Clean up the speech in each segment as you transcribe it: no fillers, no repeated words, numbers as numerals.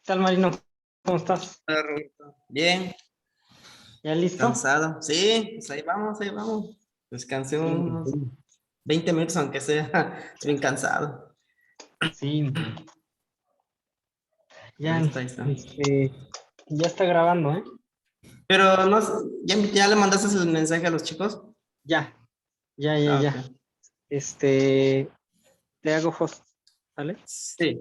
Tal, Marino? ¿Cómo estás? Hola, Roberto. Bien, ¿Ya listo? cansado. Sí, pues ahí vamos, ahí vamos. Descansé Sí, unos 20 minutos, aunque sea. Estoy bien cansado. sí, Pero ya, ahí está, ahí está. ya está grabando, ¿eh? Pero no, ¿ya le mandaste el mensaje a los chicos? Ya, ya. Ok. Le hago host, ¿vale? Sí.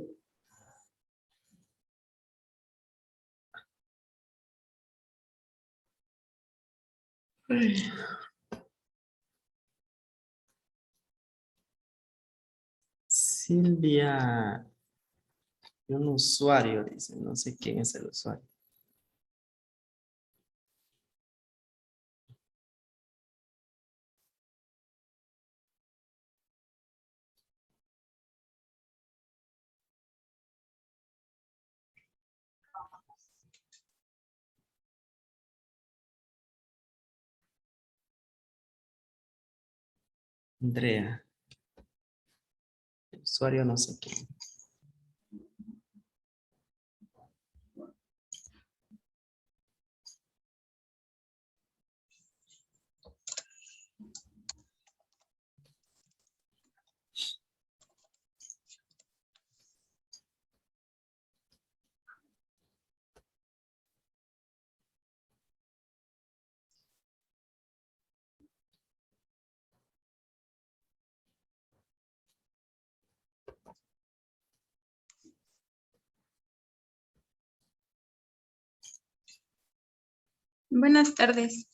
Silvia, un usuario, dice. No sé quién es el usuario. Andrea. El usuario no sé quién. Buenas tardes.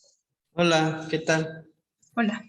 Hola, ¿qué tal? Hola.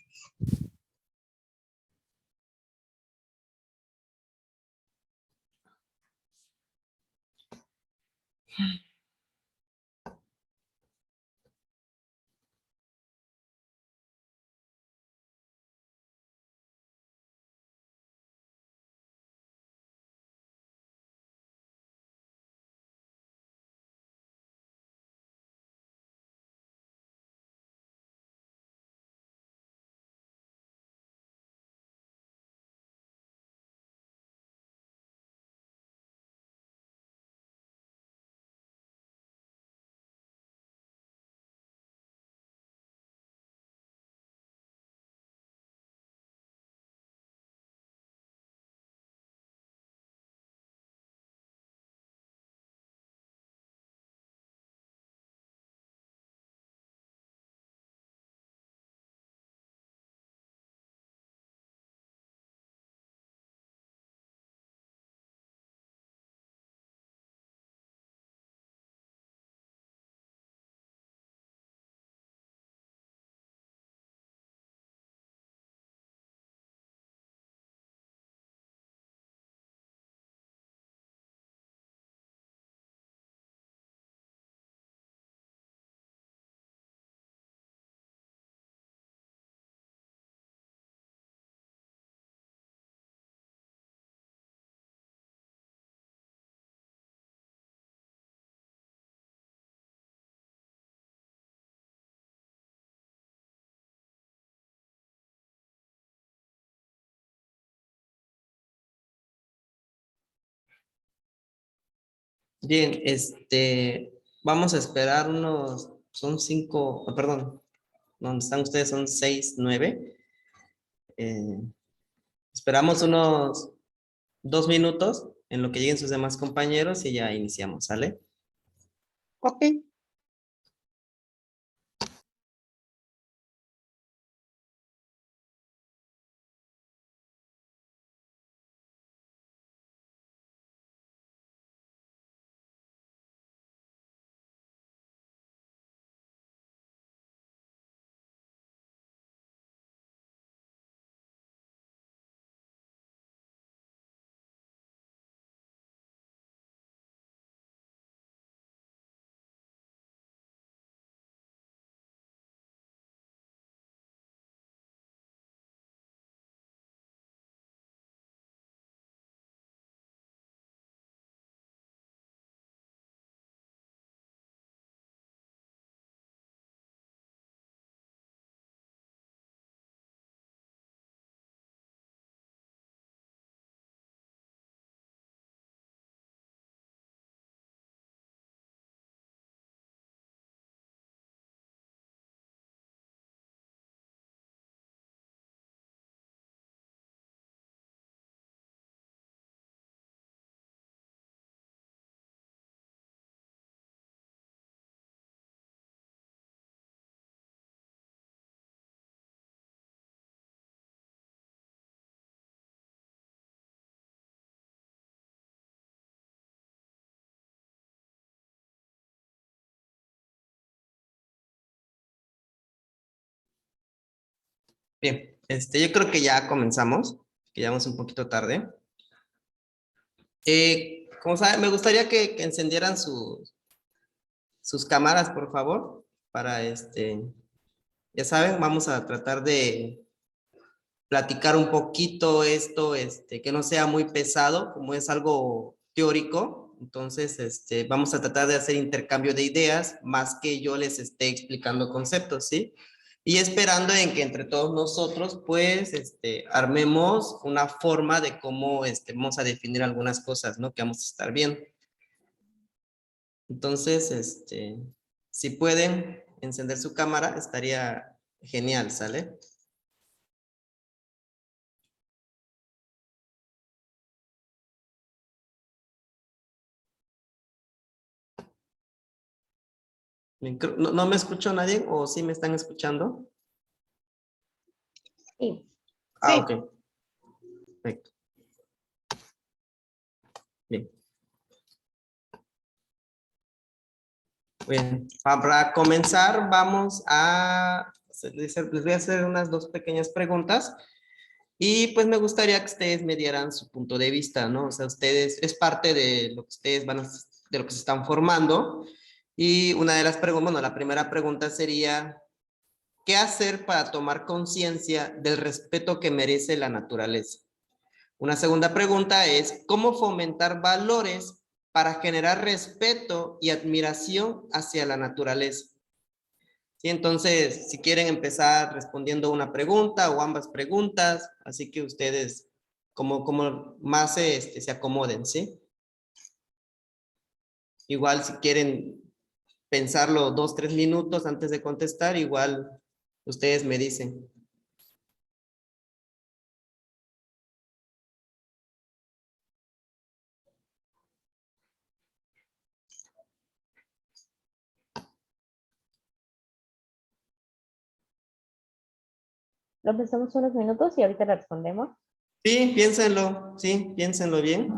Bien, vamos a esperar son 5, perdón, donde están ustedes son 6, 9. Eh, Esperamos unos 2 minutos en lo que lleguen sus demás compañeros y ya iniciamos, ¿sale? Ok. Bien, yo creo que ya comenzamos, que ya vamos un poquito tarde. Como saben, me gustaría que encendieran sus cámaras, por favor, para ya saben, vamos a tratar de platicar un poquito esto, que no sea muy pesado, como es algo teórico. Entonces, vamos a tratar de hacer intercambio de ideas, más que yo les esté explicando conceptos, ¿sí? Y esperando en que entre todos nosotros, pues, armemos una forma de cómo, vamos a definir algunas cosas, ¿no? Que vamos a estar viendo. Entonces, si pueden encender su cámara, estaría genial, ¿sale? ¿No, no me escuchó nadie o sí me están escuchando? Sí. Ah, Sí. ok. Perfecto. Bien. Bien. Para comenzar, les voy a hacer unas dos pequeñas preguntas y pues me gustaría que ustedes me dieran su punto de vista, ¿no? O sea, ustedes, es parte de lo que ustedes de lo que se están formando. Y una de las preguntas, bueno, la primera pregunta sería, ¿qué hacer para tomar conciencia del respeto que merece la naturaleza? Una segunda pregunta es, ¿cómo fomentar valores para generar respeto y admiración hacia la naturaleza? Sí, entonces, si quieren empezar respondiendo una pregunta o ambas preguntas, así que ustedes como más se acomoden, ¿sí? Igual si quieren pensarlo 2, 3 minutos antes de contestar, igual ustedes me dicen. Lo pensamos unos minutos y ahorita respondemos. Sí, piénsenlo bien.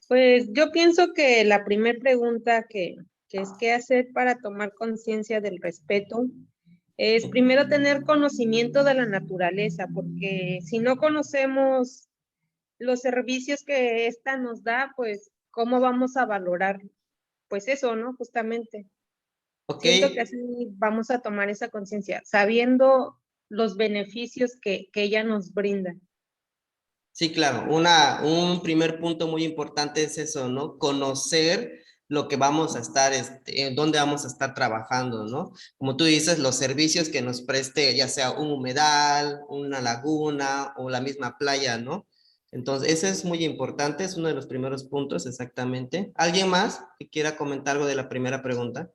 Pues yo pienso que la primera pregunta que es qué hacer para tomar conciencia del respeto es primero tener conocimiento de la naturaleza, porque si no conocemos los servicios que ésta nos da, pues cómo vamos a valorar, pues eso, ¿no? Justamente. Ok, Siento que así vamos a tomar esa conciencia, sabiendo los beneficios que ella nos brinda. sí, claro. Un primer punto muy importante es eso, ¿no? Conocer lo que vamos a estar, en dónde vamos a estar trabajando, ¿no? Como tú dices, los servicios que nos preste, ya sea un humedal, una laguna o la misma playa, ¿no? Entonces, ese es muy importante, es uno de los primeros puntos, exactamente. ¿Alguien más que quiera comentar algo de la primera pregunta?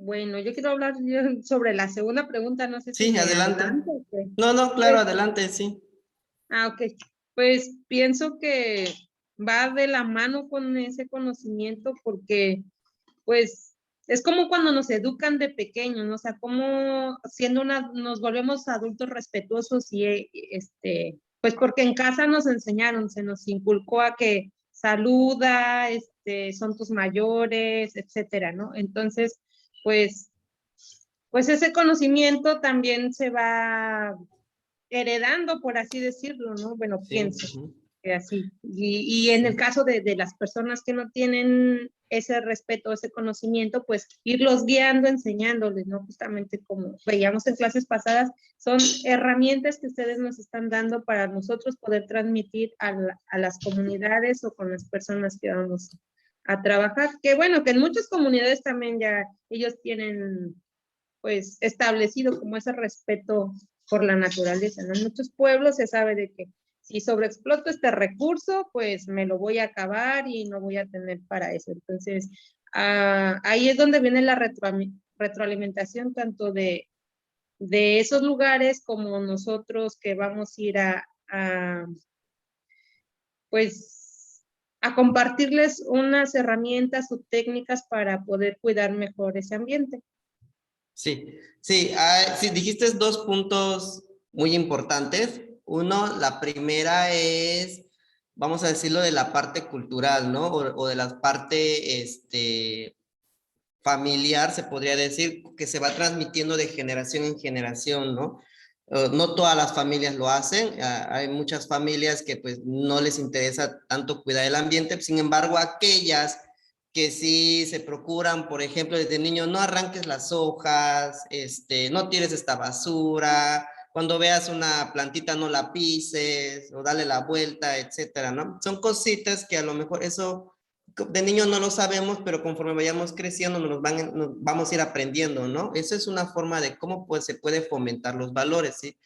Bueno, yo quiero hablar sobre la segunda pregunta, no sé si Sí, me adelante. adelanto. ¿O qué? No, no, claro, Pues, adelante, sí. ok. Pues pienso que va de la mano con ese conocimiento porque, pues, es como cuando nos educan de pequeños, ¿no? O sea, como nos volvemos adultos respetuosos y, pues porque en casa nos enseñaron, se nos inculcó a que saluda, son tus mayores, etcétera, ¿no? Entonces, pues pues ese conocimiento también se va heredando, por así decirlo, ¿no? Bueno, Sí, pienso ujú. que así. Y en el caso de las personas que no tienen ese respeto, ese conocimiento, pues irlos guiando, enseñándoles, ¿no? Justamente como veíamos en clases pasadas, son herramientas que ustedes nos están dando para nosotros poder transmitir a las comunidades o con las personas que vamos a trabajar. Que bueno, que en muchas comunidades también ya ellos tienen pues establecido como ese respeto por la naturaleza, ¿no? En muchos pueblos se sabe de que si sobreexploto este recurso, pues me lo voy a acabar y no voy a tener para eso. Entonces, ahí es donde viene la retroalimentación tanto de esos lugares como nosotros que vamos a ir pues, a compartirles unas herramientas o técnicas para poder cuidar mejor ese ambiente. Sí, sí, sí, dijiste dos puntos muy importantes. Uno, la primera es, vamos a decirlo, de la parte cultural, ¿no? O de la parte, familiar, se podría decir, que se va transmitiendo de generación en generación, ¿no? No todas las familias lo hacen, hay muchas familias que pues no les interesa tanto cuidar el ambiente, sin embargo, aquellas que sí se procuran, por ejemplo, desde niños, no arranques las hojas, no tires esta basura, cuando veas una plantita no la pises, o dale la vuelta, etcétera, ¿no? Son cositas que a lo mejor eso de niños no lo sabemos, pero conforme vayamos creciendo nos vamos a ir aprendiendo, ¿no? Esa es una forma de cómo pues, se puede fomentar los valores, ¿sí?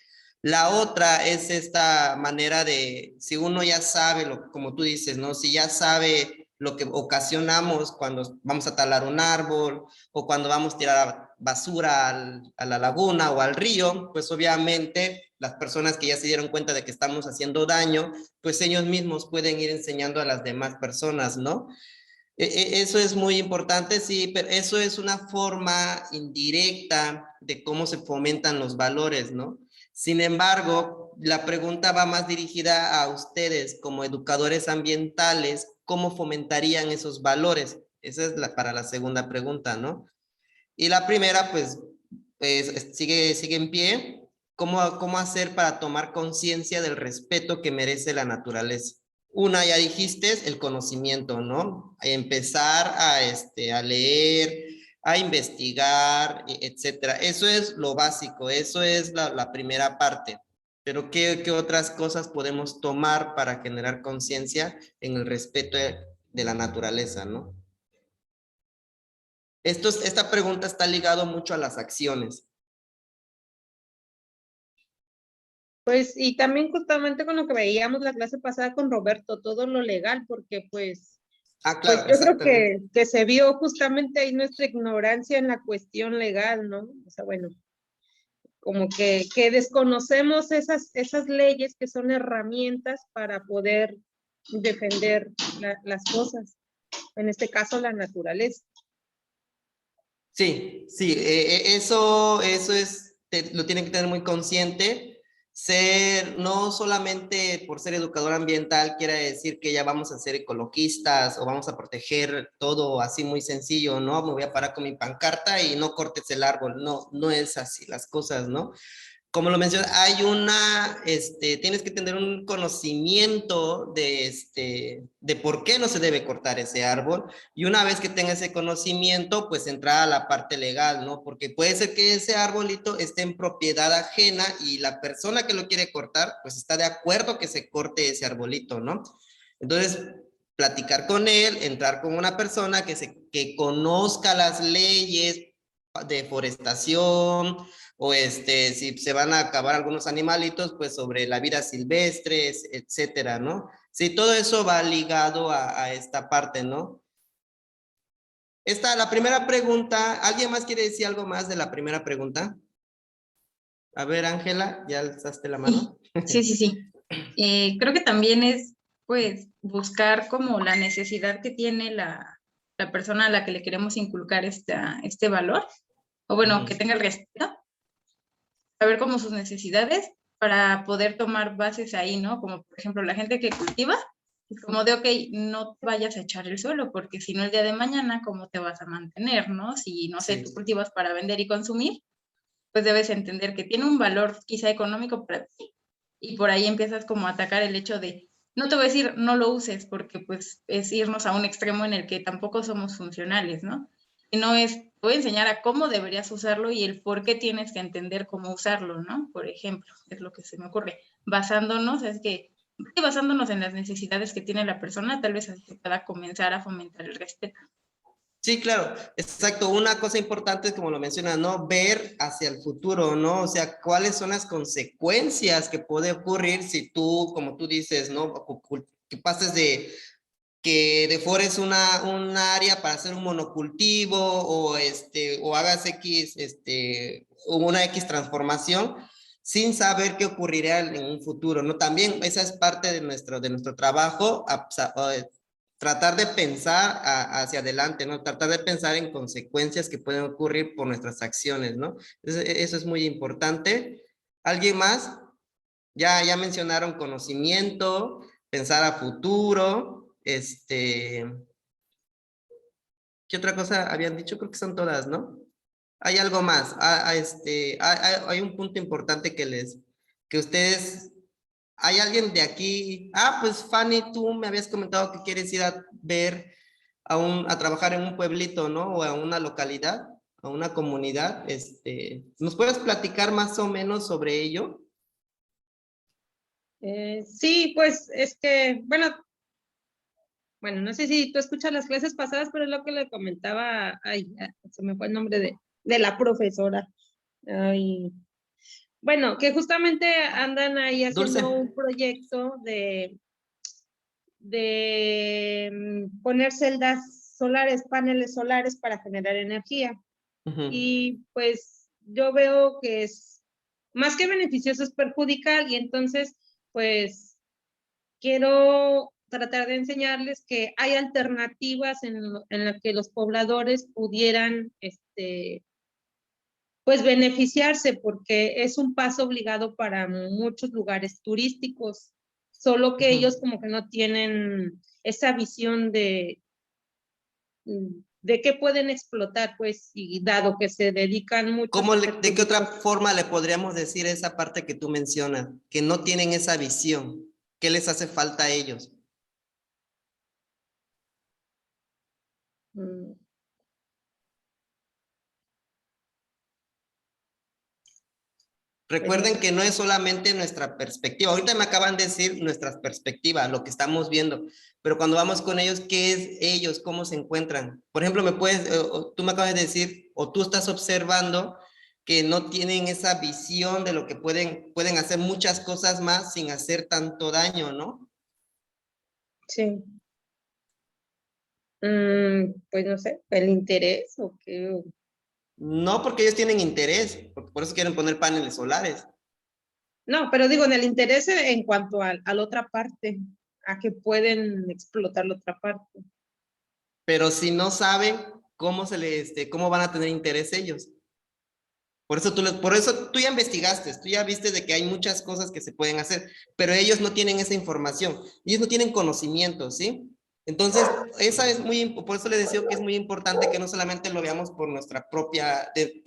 La otra es esta manera de, si uno ya sabe, como tú dices, ¿no? Si ya sabe lo que ocasionamos cuando vamos a talar un árbol o cuando vamos a tirar basura a la laguna o al río, pues obviamente las personas que ya se dieron cuenta de que estamos haciendo daño, pues ellos mismos pueden ir enseñando a las demás personas, ¿no? Eso es muy importante, sí, pero eso es una forma indirecta de cómo se fomentan los valores, ¿no? Sin embargo, la pregunta va más dirigida a ustedes como educadores ambientales, ¿cómo fomentarían esos valores? Esa es para la segunda pregunta, ¿no? Y la primera, pues, sigue en pie. ¿Cómo hacer para tomar conciencia del respeto que merece la naturaleza? Una, ya dijiste, el conocimiento, ¿no? Empezar a leer, a investigar, etcétera. Eso es lo básico, eso es la primera parte. Pero ¿qué otras cosas podemos tomar para generar conciencia en el respeto de la naturaleza, ¿no? Esta pregunta está ligado mucho a las acciones. Pues, y también justamente con lo que veíamos la clase pasada con Roberto, todo lo legal, porque pues Claro, yo creo exactamente. que se vio justamente ahí nuestra ignorancia en la cuestión legal, ¿no? O sea, bueno, como que desconocemos esas leyes que son herramientas para poder defender las cosas, en este caso la naturaleza. Sí, sí, eso lo tienen que tener muy consciente. No solamente por ser educador ambiental quiere decir que ya vamos a ser ecologistas o vamos a proteger todo así muy sencillo, ¿no? Me voy a parar con mi pancarta y no cortes el árbol. No, no es así las cosas, ¿no? Como lo mencioné, tienes que tener un conocimiento de por qué no se debe cortar ese árbol, y una vez que tengas ese conocimiento, pues entrar a la parte legal, ¿no? Porque puede ser que ese arbolito esté en propiedad ajena y la persona que lo quiere cortar, pues está de acuerdo que se corte ese arbolito, ¿no? Entonces, platicar con él, entrar con una persona que conozca las leyes de forestación, o si se van a acabar algunos animalitos, pues sobre la vida silvestre, etcétera, ¿no? Sí, todo eso va ligado a esta parte, ¿no? La primera pregunta, ¿alguien más quiere decir algo más de la primera pregunta? A ver, Ángela, ¿ya alzaste la mano? Sí. Creo que también es, pues, buscar como la necesidad que tiene la persona a la que le queremos inculcar este valor, o bueno, que tenga el respeto, saber como sus necesidades para poder tomar bases ahí, ¿no? Como, por ejemplo, la gente que cultiva, es como de, ok, no te vayas a echar el suelo, porque si no el día de mañana, ¿cómo te vas a mantener, no? Si, no sé, Sí. tú cultivas para vender y consumir, pues debes entender que tiene un valor quizá económico para ti. Y por ahí empiezas como a atacar el hecho de, no te voy a decir no lo uses, porque pues es irnos a un extremo en el que tampoco somos funcionales, ¿no? Y no es, te voy a enseñar a cómo deberías usarlo y el por qué tienes que entender cómo usarlo, ¿no? Por ejemplo, es lo que se me ocurre. Basándonos en las necesidades que tiene la persona, tal vez así se pueda comenzar a fomentar el respeto. Sí, claro, exacto. Una cosa importante es, como lo mencionas, ¿no? Ver hacia el futuro, ¿no? O sea, cuáles son las consecuencias que puede ocurrir si tú, como tú dices, ¿no? Que pases de que defores un área para hacer un monocultivo o hagas una X transformación sin saber qué ocurrirá en un futuro, ¿no? También esa es parte de nuestro trabajo, tratar de pensar hacia adelante, ¿no? Tratar de pensar en consecuencias que pueden ocurrir por nuestras acciones, ¿no? Eso es muy importante. ¿Alguien más? Ya mencionaron conocimiento, pensar a futuro, ¿qué otra cosa habían dicho? Creo que son todas, ¿no? Hay algo más. Hay un punto importante que ustedes, ¿hay alguien de aquí? Ah, pues Fanny, tú me habías comentado que quieres ir a ver, a trabajar en un pueblito, ¿no? O a una localidad, a una comunidad. ¿Nos puedes platicar más o menos sobre ello? Sí, pues es que, bueno, no sé si tú escuchas las clases pasadas, pero es lo que le comentaba, ay, se me fue el nombre de la profesora. Ay, bueno, que justamente andan ahí Dulce. haciendo un proyecto poner celdas solares, paneles solares para generar energía. Ujú. Y pues yo veo que es más que beneficioso, es perjudicial, y entonces pues quiero tratar de enseñarles que hay alternativas en las que los pobladores pudieran pues beneficiarse, porque es un paso obligado para muchos lugares turísticos, solo que Ujú. ellos como que no tienen esa visión de qué pueden explotar, pues, y dado que se dedican mucho a hacer ¿De qué otra turismo. forma le podríamos decir esa parte que tú mencionas? Que no tienen esa visión. ¿Qué les hace falta a ellos? Mm, pues no Recuerden sé. que no es solamente nuestra perspectiva. Ahorita me acaban de decir nuestras perspectivas, lo que estamos viendo, pero cuando vamos con ellos, ¿qué es ellos? ¿Cómo se encuentran? Por ejemplo, tú me acabas de decir, o tú estás observando que no tienen esa visión de lo que pueden hacer muchas cosas más sin hacer tanto daño, ¿no? Sí. Pues no sé, el interés o qué. No porque ellos tienen interés, porque por eso quieren poner paneles solares. No, pero digo, en el interés en cuanto a la otra parte, a que pueden explotar la otra parte. Pero si no saben cómo van a tener interés ellos. Por eso tú ya investigaste, tú ya viste de que hay muchas cosas que se pueden hacer, pero ellos no tienen esa información, ellos no tienen conocimiento, ¿sí? Entonces, por eso les decía que es muy importante que no solamente lo veamos por por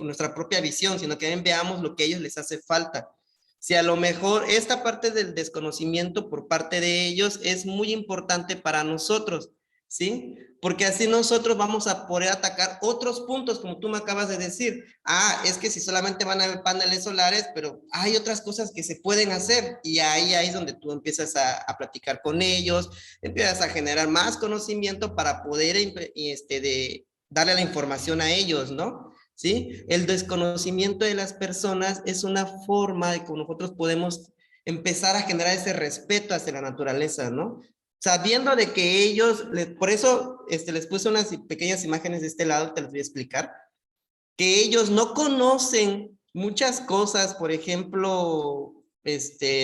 nuestra propia visión, sino que también veamos lo que a ellos les hace falta. Si a lo mejor esta parte del desconocimiento por parte de ellos es muy importante para nosotros, ¿sí? Porque así nosotros vamos a poder atacar otros puntos, como tú me acabas de decir. Ah, es que si solamente van a haber paneles solares, pero hay otras cosas que se pueden hacer, y ahí es donde tú empiezas a platicar con ellos, empiezas a generar más conocimiento para poder darle la información a ellos, ¿no? ¿Sí? El desconocimiento de las personas es una forma de que nosotros podemos empezar a generar ese respeto hacia la naturaleza, ¿no? Sabiendo de que por eso les puse unas pequeñas imágenes de este lado, te las voy a explicar, que ellos no conocen muchas cosas, por ejemplo,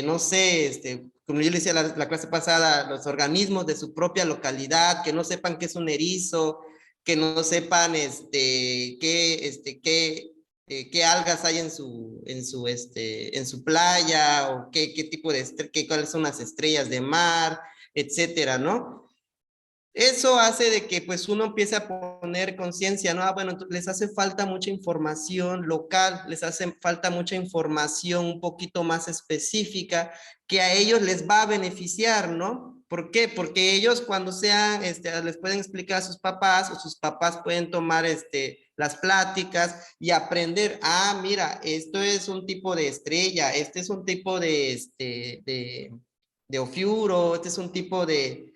no sé, como yo le decía la clase pasada, los organismos de su propia localidad, que no sepan qué es un erizo, que no sepan qué algas hay en su playa, o qué tipo cuáles son las estrellas de mar, etcétera, ¿no? Eso hace de que pues uno empiece a poner conciencia, ¿no? Ah, bueno, les hace falta mucha información local, les hace falta mucha información un poquito más específica que a ellos les va a beneficiar, ¿no? ¿Por qué? Porque ellos cuando sean, les pueden explicar a sus papás o sus papás pueden tomar las pláticas y aprender, ah, mira, esto es un tipo de estrella, este es un tipo de ofiuro, este es un tipo de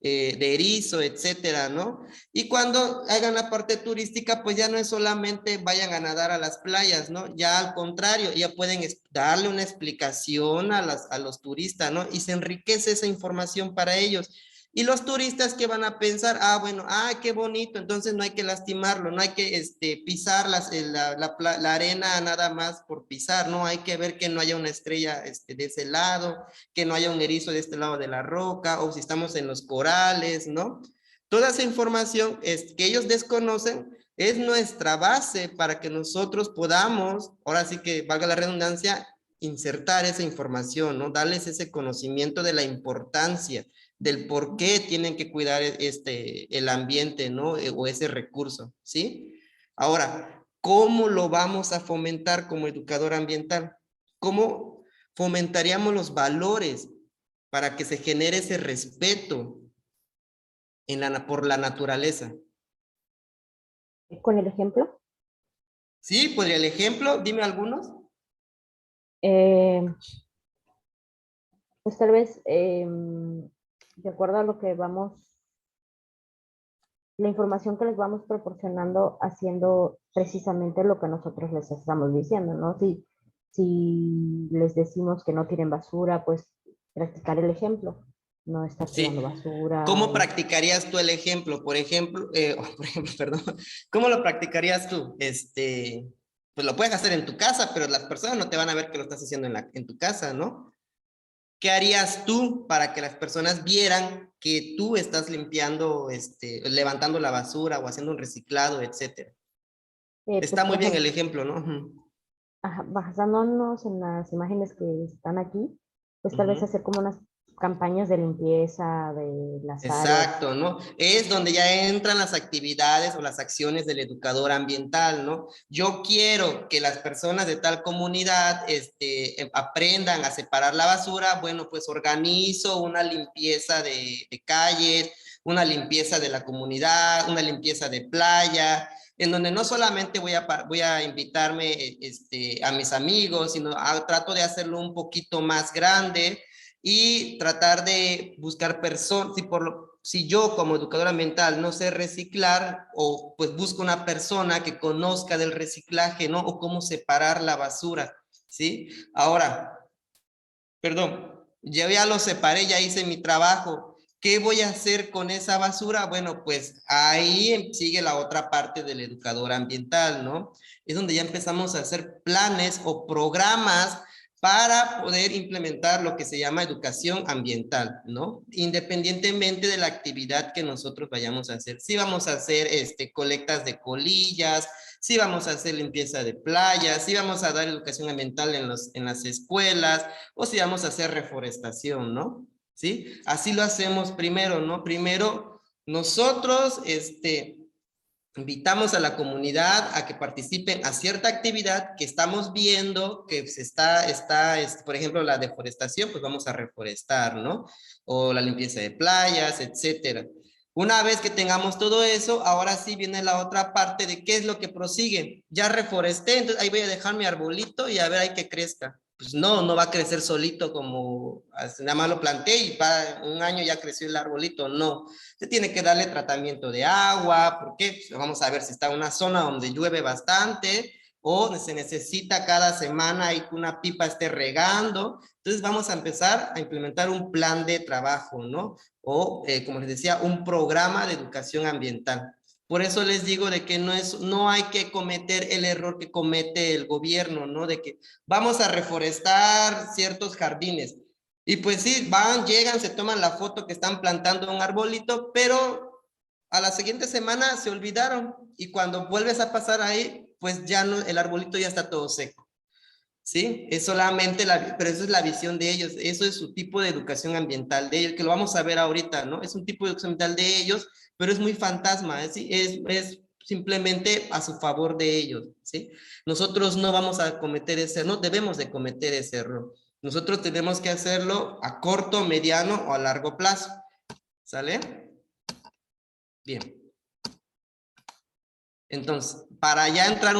erizo, etcétera, ¿no? Y cuando hagan la parte turística, pues ya no es solamente vayan a nadar a las playas, ¿no? Ya al contrario, ya pueden darle una explicación a los turistas, ¿no? Y se enriquece esa información para ellos. Y los turistas que van a pensar, ah, bueno, ah, qué bonito, entonces no hay que lastimarlo, no hay que pisar la arena nada más por pisar, ¿no? Hay que ver que no haya una estrella de ese lado, que no haya un erizo de este lado de la roca, o si estamos en los corales, ¿no? Toda esa información que ellos desconocen es nuestra base para que nosotros podamos, ahora sí que valga la redundancia, insertar esa información, ¿no? Darles ese conocimiento de la importancia, del por qué tienen que cuidar el ambiente, ¿no? O ese recurso, ¿sí? Ahora, ¿cómo lo vamos a fomentar como educador ambiental? ¿Cómo fomentaríamos los valores para que se genere ese respeto por la naturaleza? Con el ejemplo, Sí, podría el ejemplo, dime algunos. pues tal vez de acuerdo a lo que la información que les vamos proporcionando, haciendo precisamente lo que nosotros les estamos diciendo, ¿no? Si les decimos que no tiren basura, pues practicar el ejemplo, no estar tirando Sí. basura. ¿Cómo practicarías tú el ejemplo? Por ejemplo, perdón, ¿cómo lo practicarías tú? Pues lo puedes hacer en tu casa, pero las personas no te van a ver que lo estás haciendo en tu casa, ¿no? ¿Qué harías tú para que las personas vieran que tú estás limpiando, levantando la basura o haciendo un reciclado, etcétera? Pues, Está muy por bien ejemplo, el ejemplo, ¿no? Ujú. basándonos en las imágenes que están aquí, pues tal vez Ujú. hacer como unas campañas de limpieza de las áreas. Exacto, ¿no? Es donde ya entran las actividades o las acciones del educador ambiental, ¿no? Yo quiero que las personas de tal comunidad aprendan a separar la basura, bueno, pues organizo una limpieza de calles, una limpieza de la comunidad, una limpieza de playa, en donde no solamente voy a invitarme a mis amigos, sino trato de hacerlo un poquito más grande y tratar de buscar personas, si yo como educador ambiental no sé reciclar, o pues busco una persona que conozca del reciclaje, ¿no? O cómo separar la basura, ¿sí? Ahora, perdón, yo ya lo separé, ya hice mi trabajo. ¿Qué voy a hacer con esa basura? Bueno, pues ahí sigue la otra parte del educador ambiental, ¿no? Es donde ya empezamos a hacer planes o programas para poder implementar lo que se llama educación ambiental, ¿no? Independientemente de la actividad que nosotros vayamos a hacer. Si vamos a hacer colectas de colillas, si vamos a hacer limpieza de playas, si vamos a dar educación ambiental en las escuelas, o si vamos a hacer reforestación, ¿no? ¿Sí? Así lo hacemos primero, ¿no? Primero, nosotros, invitamos a la comunidad a que participen a cierta actividad que estamos viendo que se por ejemplo, la deforestación, pues vamos a reforestar, ¿no? O la limpieza de playas, etcétera. Una vez que tengamos todo eso, ahora sí viene la otra parte de qué es lo que prosigue. Ya reforesté, entonces ahí voy a dejar mi arbolito y a ver ahí que crezca. Pues no, no va a crecer solito como nada más lo planté y un año ya creció el arbolito, no. Se tiene que darle tratamiento de agua, porque pues vamos a ver si está en una zona donde llueve bastante o se necesita cada semana y que una pipa esté regando. Entonces vamos a empezar a implementar un plan de trabajo, ¿no? O, como les decía, un programa de educación ambiental. Por eso les digo de que no hay que cometer el error que comete el gobierno, ¿no? De que vamos a reforestar ciertos jardines. Y pues sí, llegan, se toman la foto que están plantando un arbolito, pero a la siguiente semana se olvidaron y cuando vuelves a pasar ahí, pues ya no, el arbolito ya está todo seco. ¿sí? Es solamente pero eso es la visión de ellos, eso es su tipo de educación ambiental de ellos, que lo vamos a ver ahorita, ¿no? Es un tipo de educación ambiental de ellos, pero es muy fantasma, es simplemente a su favor de ellos, ¿sí? Nosotros no vamos a cometer ese error, no debemos de cometer ese error. Nosotros tenemos que hacerlo a corto, mediano o a largo plazo, ¿sale? Bien. Entonces, para ya entrar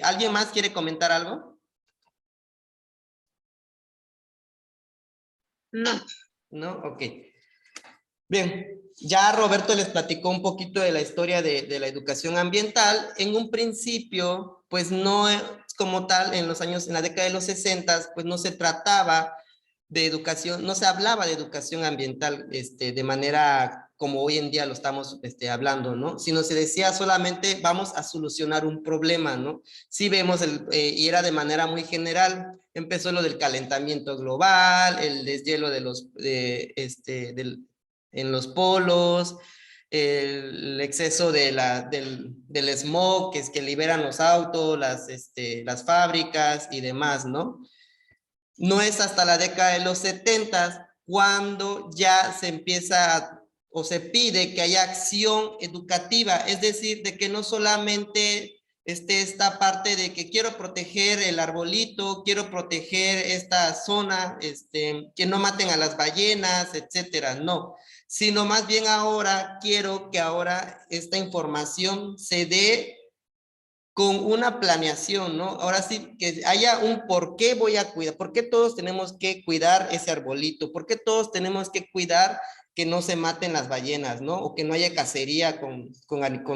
¿alguien más quiere comentar algo? No. ¿No? Ok. Bien, ya Roberto les platicó un poquito de la historia de la educación ambiental. En un principio, pues no es como tal, en la década de los 60, pues no se trataba de educación, no se hablaba de educación ambiental de manera como hoy en día lo estamos hablando, ¿no? Sino se decía solamente vamos a solucionar un problema, ¿no? Sí vemos, y era de manera muy general, empezó lo del calentamiento global, el deshielo en los polos, el exceso del smog que liberan los autos, las fábricas y demás, ¿no? No es hasta la década de los 70 cuando ya se empieza o se pide que haya acción educativa, es decir, de que no solamente esta parte de que quiero proteger el arbolito, quiero proteger esta zona, que no maten a las ballenas, etcétera, no, sino más bien ahora quiero que ahora esta información se dé con una planeación, ¿no? Ahora sí, que haya un por qué voy a cuidar, por qué todos tenemos que cuidar ese arbolito, por qué todos tenemos que cuidar que no se maten las ballenas, ¿no? O que no haya cacería con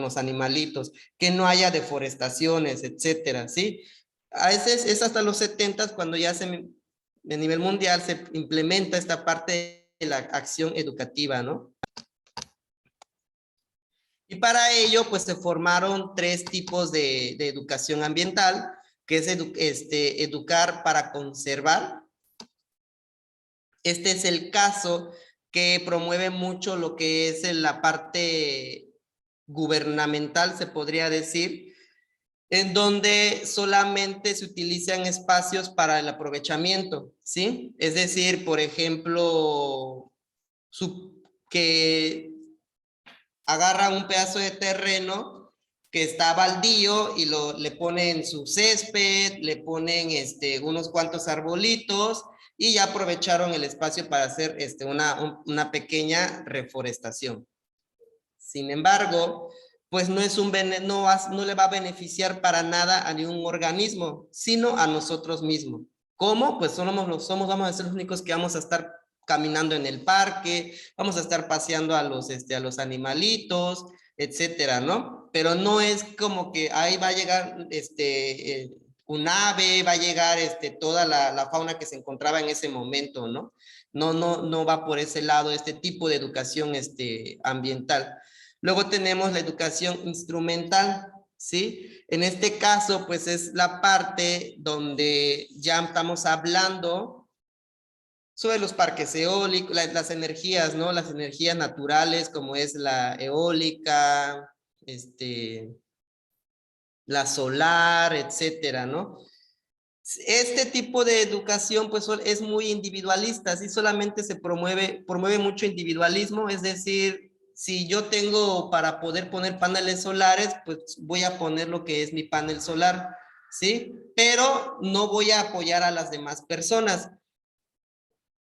los animalitos, que no haya deforestaciones, etcétera, ¿sí? A veces es hasta los 70 cuando ya a nivel mundial se implementa esta parte de la acción educativa, ¿no? Y para ello, pues se formaron 3 tipos de educación ambiental, que es educar para conservar. Este es el caso que promueve mucho lo que es la parte gubernamental, se podría decir, en donde solamente se utilizan espacios para el aprovechamiento, ¿sí? Es decir, por ejemplo, que agarran un pedazo de terreno que está baldío y le ponen su césped, le ponen unos cuantos arbolitos y ya aprovecharon el espacio para hacer una pequeña reforestación. Sin embargo, pues no le va a beneficiar para nada a ningún organismo, sino a nosotros mismos. ¿Cómo? Pues vamos a ser los únicos que vamos a estar caminando en el parque, vamos a estar paseando a los animalitos, etcétera, ¿no? Pero no es como que ahí va a llegar un ave, va a llegar toda la fauna que se encontraba en ese momento, ¿no? No va por ese lado este tipo de educación ambiental. Luego tenemos la educación instrumental, ¿sí? En este caso, pues es la parte donde ya estamos hablando sobre los parques eólicos, las energías, ¿no? Las energías naturales, como es la eólica, la solar, etcétera, ¿no? Este tipo de educación, pues, es muy individualista, ¿sí? Solamente se promueve mucho individualismo, es decir, si yo tengo para poder poner paneles solares, pues voy a poner lo que es mi panel solar, ¿sí? Pero no voy a apoyar a las demás personas,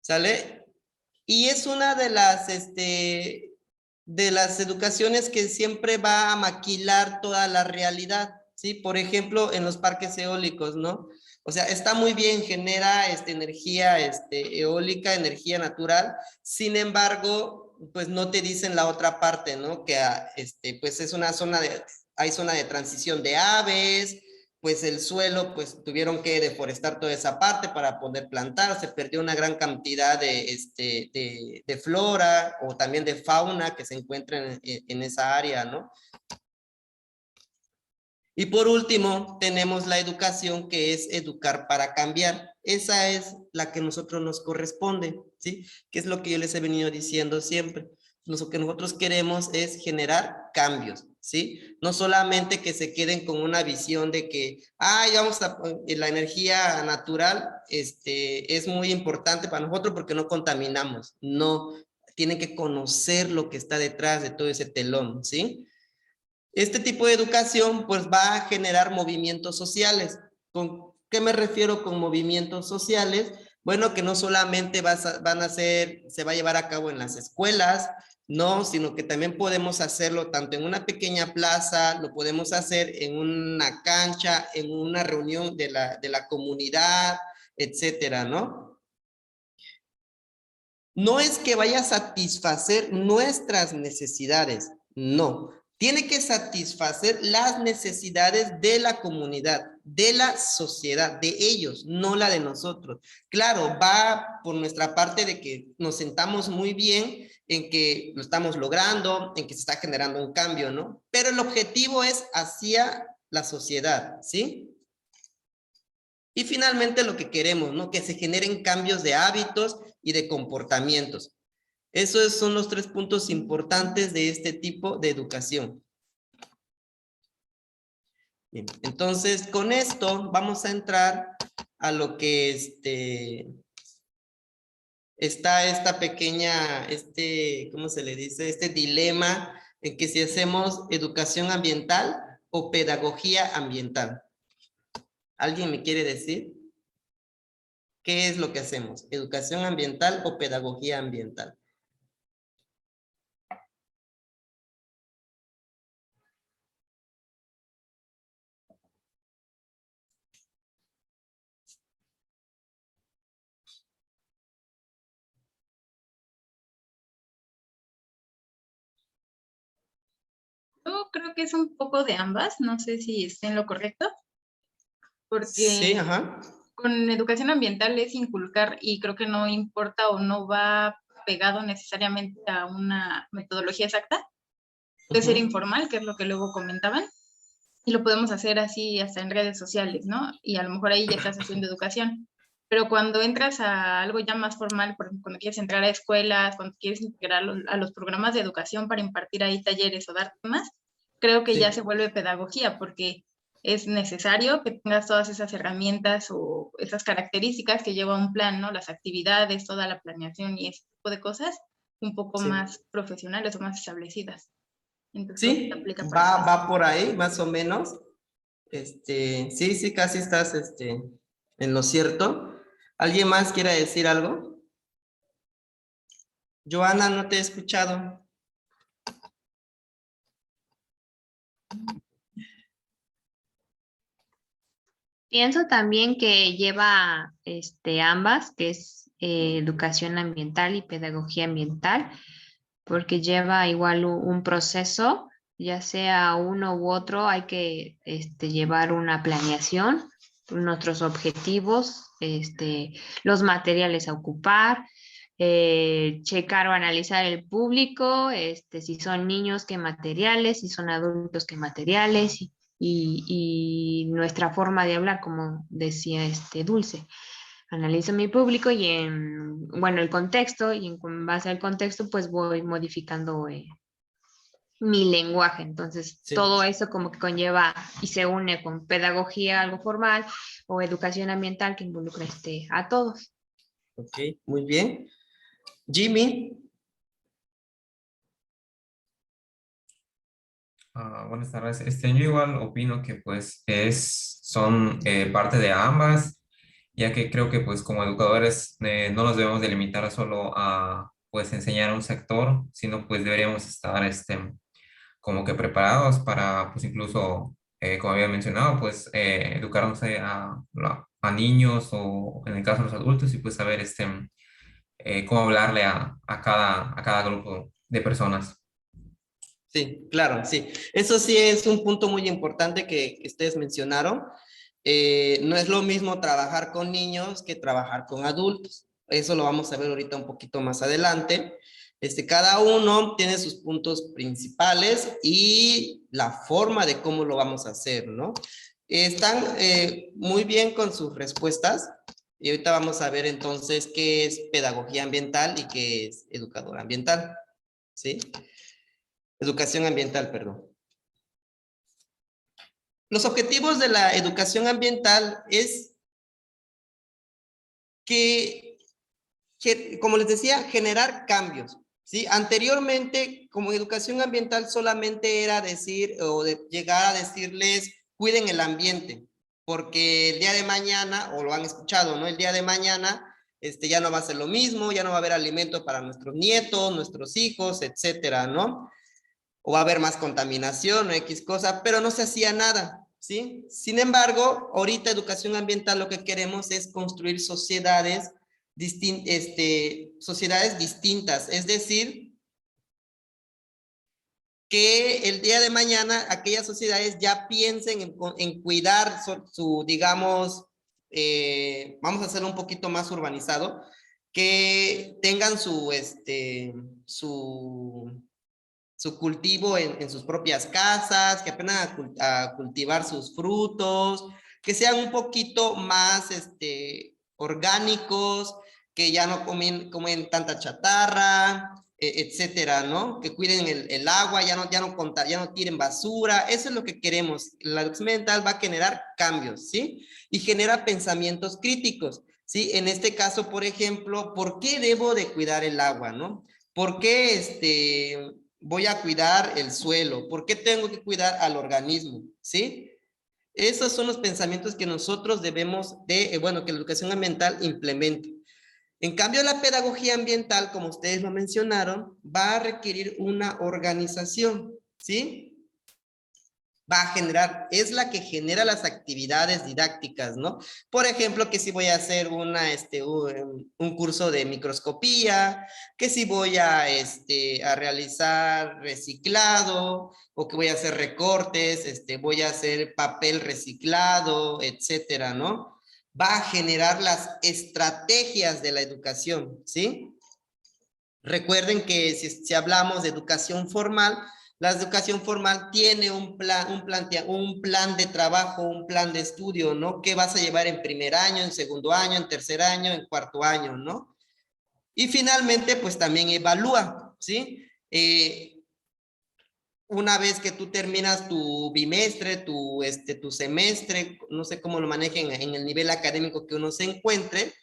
¿sale? Y es una de las educaciones que siempre va a maquilar toda la realidad, ¿sí? Por ejemplo, en los parques eólicos, ¿no? O sea, está muy bien, genera energía eólica, energía natural, sin embargo, pues no te dicen la otra parte, ¿no? Que pues es hay zona de transición de aves, pues el suelo, pues tuvieron que deforestar toda esa parte para poder plantar, se perdió una gran cantidad de flora o también de fauna que se encuentra en esa área, ¿no? Y por último, tenemos la educación que es educar para cambiar. Esa es la que a nosotros nos corresponde, ¿sí? Que es lo que yo les he venido diciendo siempre. Lo que nosotros queremos es generar cambios, ¿sí? No solamente que se queden con una visión de que, la energía natural es muy importante para nosotros porque no contaminamos. No, tienen que conocer lo que está detrás de todo ese telón, ¿sí? Este tipo de educación pues va a generar movimientos sociales. ¿Con qué me refiero con movimientos sociales? Bueno, que no solamente se va a llevar a cabo en las escuelas, no, sino que también podemos hacerlo tanto en una pequeña plaza, lo podemos hacer en una cancha, en una reunión de la comunidad, etcétera, ¿no? No es que vaya a satisfacer nuestras necesidades, no. Tiene que satisfacer las necesidades de la comunidad, de la sociedad, de ellos, no la de nosotros. Claro, va por nuestra parte de que nos sentamos muy bien en que lo estamos logrando, en que se está generando un cambio, ¿no? Pero el objetivo es hacia la sociedad, ¿sí? Y finalmente lo que queremos, ¿no? Que se generen cambios de hábitos y de comportamientos. Esos son los 3 puntos importantes de este tipo de educación. Bien, entonces con esto vamos a entrar a lo que está esta pequeña, ¿cómo se le dice? Este dilema en que si hacemos educación ambiental o pedagogía ambiental. ¿Alguien me quiere decir? ¿Qué es lo que hacemos? ¿Educación ambiental o pedagogía ambiental? Yo creo que es un poco de ambas, no sé si esté en lo correcto, Sí, porque ajá. con educación ambiental es inculcar y creo que no importa o no va pegado necesariamente a una metodología exacta, puede ser informal, que es lo que luego comentaban, y lo podemos hacer así hasta en redes sociales, ¿no? Y a lo mejor ahí ya estás haciendo educación. Pero cuando entras a algo ya más formal, por ejemplo, cuando quieres entrar a escuelas, cuando quieres integrar a los programas de educación para impartir ahí talleres o dar temas, creo que Sí. ya se vuelve pedagogía, porque es necesario que tengas todas esas herramientas o esas características que lleva un plan, ¿no? Las actividades, toda la planeación y ese tipo de cosas un poco Sí. más profesionales o más establecidas. Entonces, creo que se Sí, aplica para ambas. va por ahí, más o menos. Sí, casi estás, en lo cierto. ¿Alguien más quiere decir algo? Joana, no te he escuchado. Pienso también que lleva ambas, que es educación ambiental y pedagogía ambiental, porque lleva igual un proceso, ya sea uno u otro, hay que llevar una planeación, nuestros objetivos, los materiales a ocupar, checar o analizar el público, si son niños, qué materiales, si son adultos, qué materiales, y nuestra forma de hablar, como decía Dulce. Analizo mi público y bueno, el contexto, y en base al contexto, pues voy modificando mi lenguaje. Entonces, Sí. todo eso como que conlleva y se une con pedagogía, algo formal, o educación ambiental que involucra a todos. Ok, muy bien. Jimmy. Buenas tardes. Yo igual opino que pues son parte de ambas, ya que creo que pues como educadores no nos debemos de limitar a solo a pues enseñar a un sector, sino pues deberíamos estar como que preparados para pues incluso, como había mencionado, pues educarnos a niños o en el caso de los adultos y pues saber cómo hablarle a cada grupo de personas. Sí, claro, sí. Eso sí es un punto muy importante que ustedes mencionaron. No es lo mismo trabajar con niños que trabajar con adultos. Eso lo vamos a ver ahorita un poquito más adelante. Cada uno tiene sus puntos principales y la forma de cómo lo vamos a hacer, ¿no? Están muy bien con sus respuestas y ahorita vamos a ver entonces qué es pedagogía ambiental y qué es educador ambiental, ¿sí? Educación ambiental, perdón. Los objetivos de la educación ambiental es como les decía, generar cambios, ¿sí? Anteriormente, como educación ambiental solamente era decir o llegar a decirles, cuiden el ambiente, porque el día de mañana, o lo han escuchado, ¿no? El día de mañana ya no va a ser lo mismo, ya no va a haber alimento para nuestros nietos, nuestros hijos, etcétera, ¿no? O va a haber más contaminación o X cosa, pero no se hacía nada, ¿sí? Sin embargo, ahorita educación ambiental lo que queremos es construir sociedades distintas, es decir, que el día de mañana aquellas sociedades ya piensen en cuidar digamos, vamos a hacerlo un poquito más urbanizado, que tengan su cultivo en sus propias casas, que aprendan a cultivar sus frutos, que sean un poquito más orgánicos, que ya no comen tanta chatarra, etcétera, ¿no? Que cuiden el agua, ya no tiren basura. Eso es lo que queremos. La educación ambiental va a generar cambios, ¿sí? Y genera pensamientos críticos, ¿sí? En este caso, por ejemplo, ¿por qué debo de cuidar el agua, no? ¿Por qué voy a cuidar el suelo? ¿Por qué tengo que cuidar al organismo? ¿Sí? Esos son los pensamientos que nosotros debemos que la educación ambiental implemente. En cambio, la pedagogía ambiental, como ustedes lo mencionaron, va a requerir una organización, ¿sí? Es la que genera las actividades didácticas, ¿no? Por ejemplo, que si voy a hacer un curso de microscopía, que si voy a realizar reciclado, o que voy a hacer recortes, voy a hacer papel reciclado, etcétera, ¿no? Va a generar las estrategias de la educación, ¿sí? Recuerden que si hablamos de educación formal, la educación formal tiene un plan de trabajo, un plan de estudio, ¿no? ¿Qué vas a llevar en primer año, en segundo año, en tercer año, en cuarto año, ¿no? Y finalmente, pues también evalúa, ¿sí? Una vez que tú terminas tu bimestre, tu semestre, no sé cómo lo manejen en el nivel académico que uno se encuentre,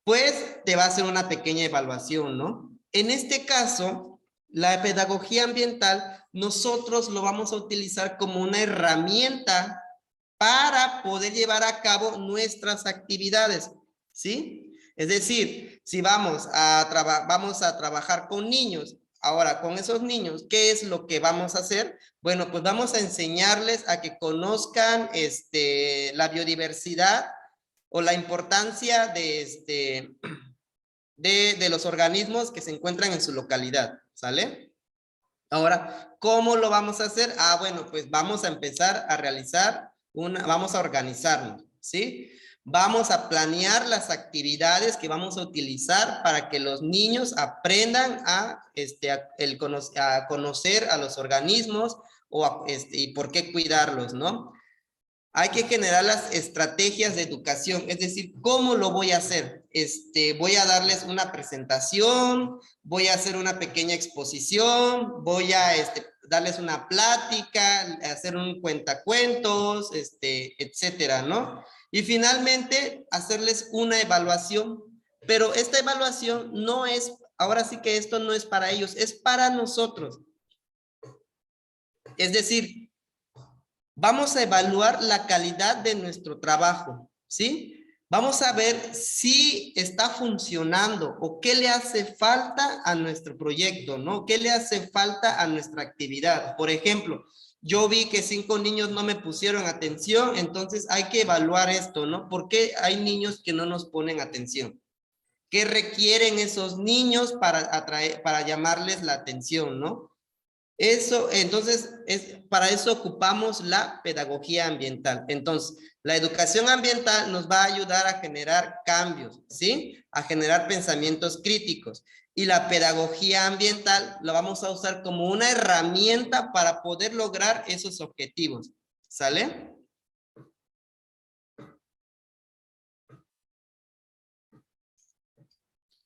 pues te va a hacer una pequeña evaluación, ¿no? En este caso, la pedagogía ambiental, nosotros lo vamos a utilizar como una herramienta para poder llevar a cabo nuestras actividades, ¿sí? Es decir, si vamos a trabajar con niños, ahora con esos niños, ¿qué es lo que vamos a hacer? Bueno, pues vamos a enseñarles a que conozcan la biodiversidad o la importancia de los organismos que se encuentran en su localidad, ¿sale? Ahora, ¿cómo lo vamos a hacer? Ah, bueno, pues vamos a empezar a vamos a organizarnos, ¿sí? Vamos a planear las actividades que vamos a utilizar para que los niños aprendan a conocer a los organismos y por qué cuidarlos, ¿no? Hay que generar las estrategias de educación, es decir, ¿cómo lo voy a hacer? Voy a darles una presentación, voy a hacer una pequeña exposición, voy a darles una plática, hacer un cuentacuentos, etcétera, ¿no? Y finalmente, hacerles una evaluación, pero esta evaluación no es, ahora sí que esto no es para ellos, es para nosotros. Es decir, vamos a evaluar la calidad de nuestro trabajo, ¿sí? Vamos a ver si está funcionando o qué le hace falta a nuestro proyecto, ¿no? ¿Qué le hace falta a nuestra actividad? Por ejemplo, yo vi que 5 niños no me pusieron atención, entonces hay que evaluar esto, ¿no? ¿Por qué hay niños que no nos ponen atención? ¿Qué requieren esos niños para llamarles la atención, ¿no? Entonces, para eso ocupamos la pedagogía ambiental. Entonces, la educación ambiental nos va a ayudar a generar cambios, ¿sí? A generar pensamientos críticos. Y la pedagogía ambiental la vamos a usar como una herramienta para poder lograr esos objetivos. ¿Sale?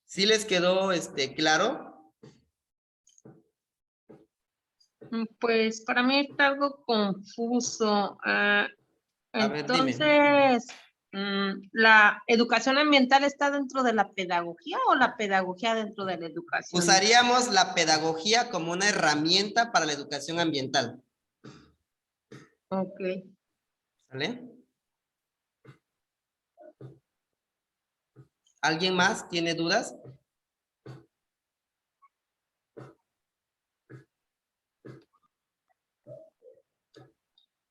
¿Sí les quedó claro? Pues para mí está algo confuso. A ver, dime. Entonces, ¿la educación ambiental está dentro de la pedagogía o la pedagogía dentro de la educación? Usaríamos la pedagogía como una herramienta para la educación ambiental. Ok. ¿Vale? ¿Alguien más tiene dudas?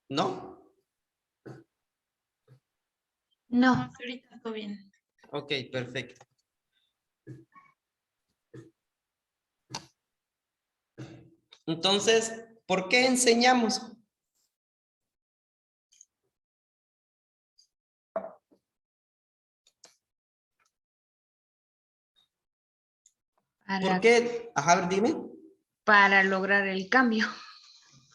¿No? No, Ahorita todo bien. Ok, perfecto. Entonces, ¿por qué enseñamos? ¿Por qué? Ajá, a ver, dime. para lograr el cambio.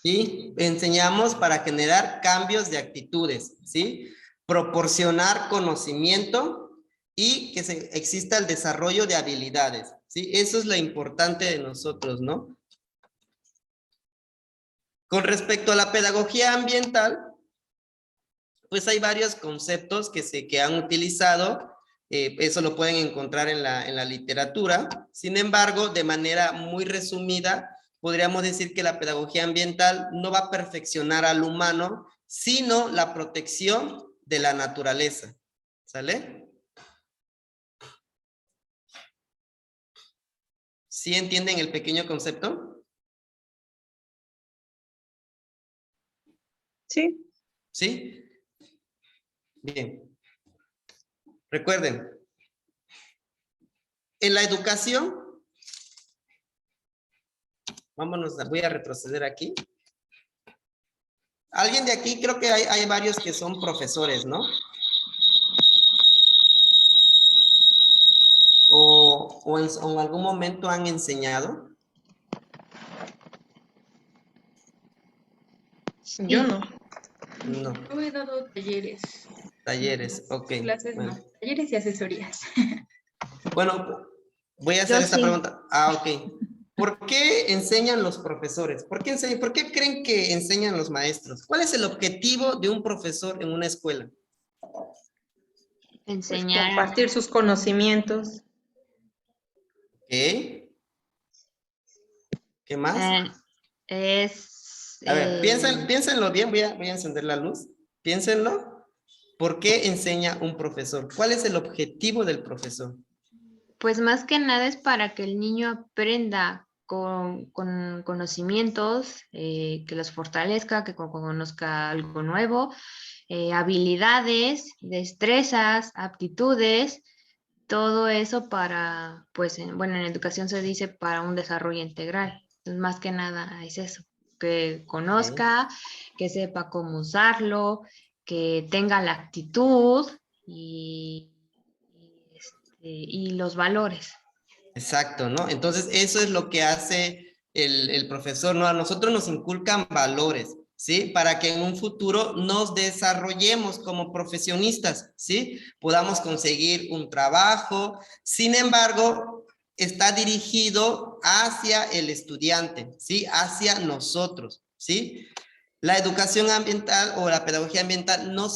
Sí, enseñamos para generar cambios de actitudes, ¿sí? Proporcionar conocimiento y que exista el desarrollo de habilidades, ¿sí? Eso es lo importante de nosotros, ¿no? Con respecto a la pedagogía ambiental, pues hay varios conceptos que han utilizado, eso lo pueden encontrar en la literatura. Sin embargo, de manera muy resumida, podríamos decir que la pedagogía ambiental no va a perfeccionar al humano, sino la protección de la naturaleza. ¿Sale? ¿Sí entienden el pequeño concepto? Sí. ¿Sí? Bien. Recuerden, en la educación, vámonos, voy a retroceder aquí. Alguien de aquí, creo que hay varios que son profesores, ¿no? O en algún momento han enseñado. Yo no. No, Yo he dado talleres. talleres, ok. Clases, Bueno. no. Talleres y asesorías. Bueno, voy a hacer Yo esta sí. pregunta. Ok. ¿Por qué enseñan los profesores? ¿Por qué creen que enseñan los maestros? ¿Cuál es el objetivo de un profesor en una escuela? Pues Enseñar. compartir sus conocimientos. ¿Qué? ¿Qué más? Es A ver, piénsenlo bien, voy a encender la luz. Piénsenlo. ¿Por qué enseña un profesor? ¿Cuál es el objetivo del profesor? pues más que nada es para que el niño aprenda con conocimientos, que los fortalezca, que conozca algo nuevo, habilidades, destrezas, aptitudes, todo eso para, pues, bueno, en educación se dice para un desarrollo integral. Entonces, más que nada es eso, que conozca, que sepa cómo usarlo, que tenga la actitud y los valores. Exacto, ¿no? Entonces, eso es lo que hace el profesor, ¿no? A nosotros nos inculcan valores, ¿sí? Para que en un futuro nos desarrollemos como profesionistas, ¿sí? Podamos conseguir un trabajo. Sin embargo, está dirigido hacia el estudiante, ¿sí? Hacia nosotros, ¿sí? La educación ambiental o la pedagogía ambiental no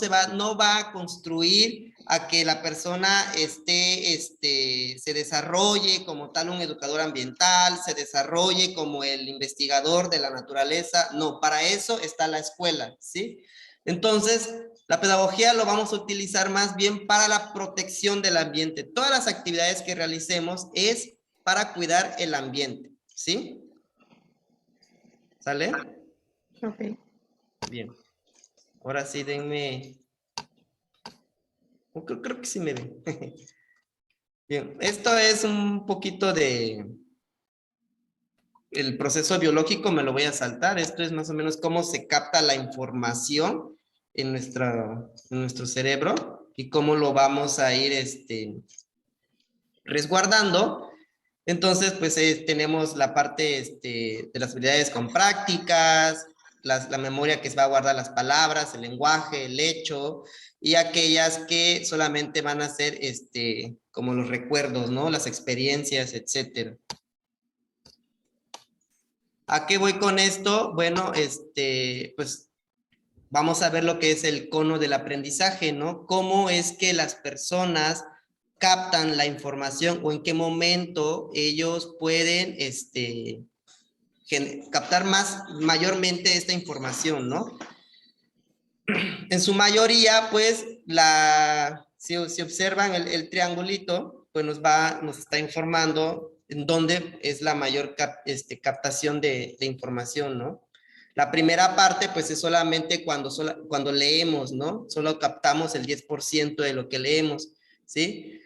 va a construir a que la persona se desarrolle como tal un educador ambiental, se desarrolle como el investigador de la naturaleza. No, para eso está la escuela, ¿sí? Entonces, la pedagogía lo vamos a utilizar más bien para la protección del ambiente. Todas las actividades que realicemos es para cuidar el ambiente, ¿sí? ¿Sale? Ok. Bien. Ahora sí, denme. Creo que sí me ven. Bien, esto es un poquito de. El proceso biológico me lo voy a saltar. Esto es más o menos cómo se capta la información en nuestro cerebro y cómo lo vamos a ir resguardando. Entonces, pues tenemos la parte de las habilidades con prácticas, la memoria que se va a guardar las palabras, el lenguaje, el hecho, y aquellas que solamente van a ser como los recuerdos, ¿no? Las experiencias, etcétera. ¿A qué voy con esto? Bueno, pues vamos a ver lo que es el cono del aprendizaje, ¿no? Cómo es que las personas captan la información o en qué momento ellos pueden captar mayormente esta información, ¿no? En su mayoría, pues, si observan el triangulito, pues nos está informando en dónde es la mayor captación de información, ¿no? La primera parte, pues, es solamente cuando leemos, ¿no? Solo captamos el 10% de lo que leemos, ¿sí?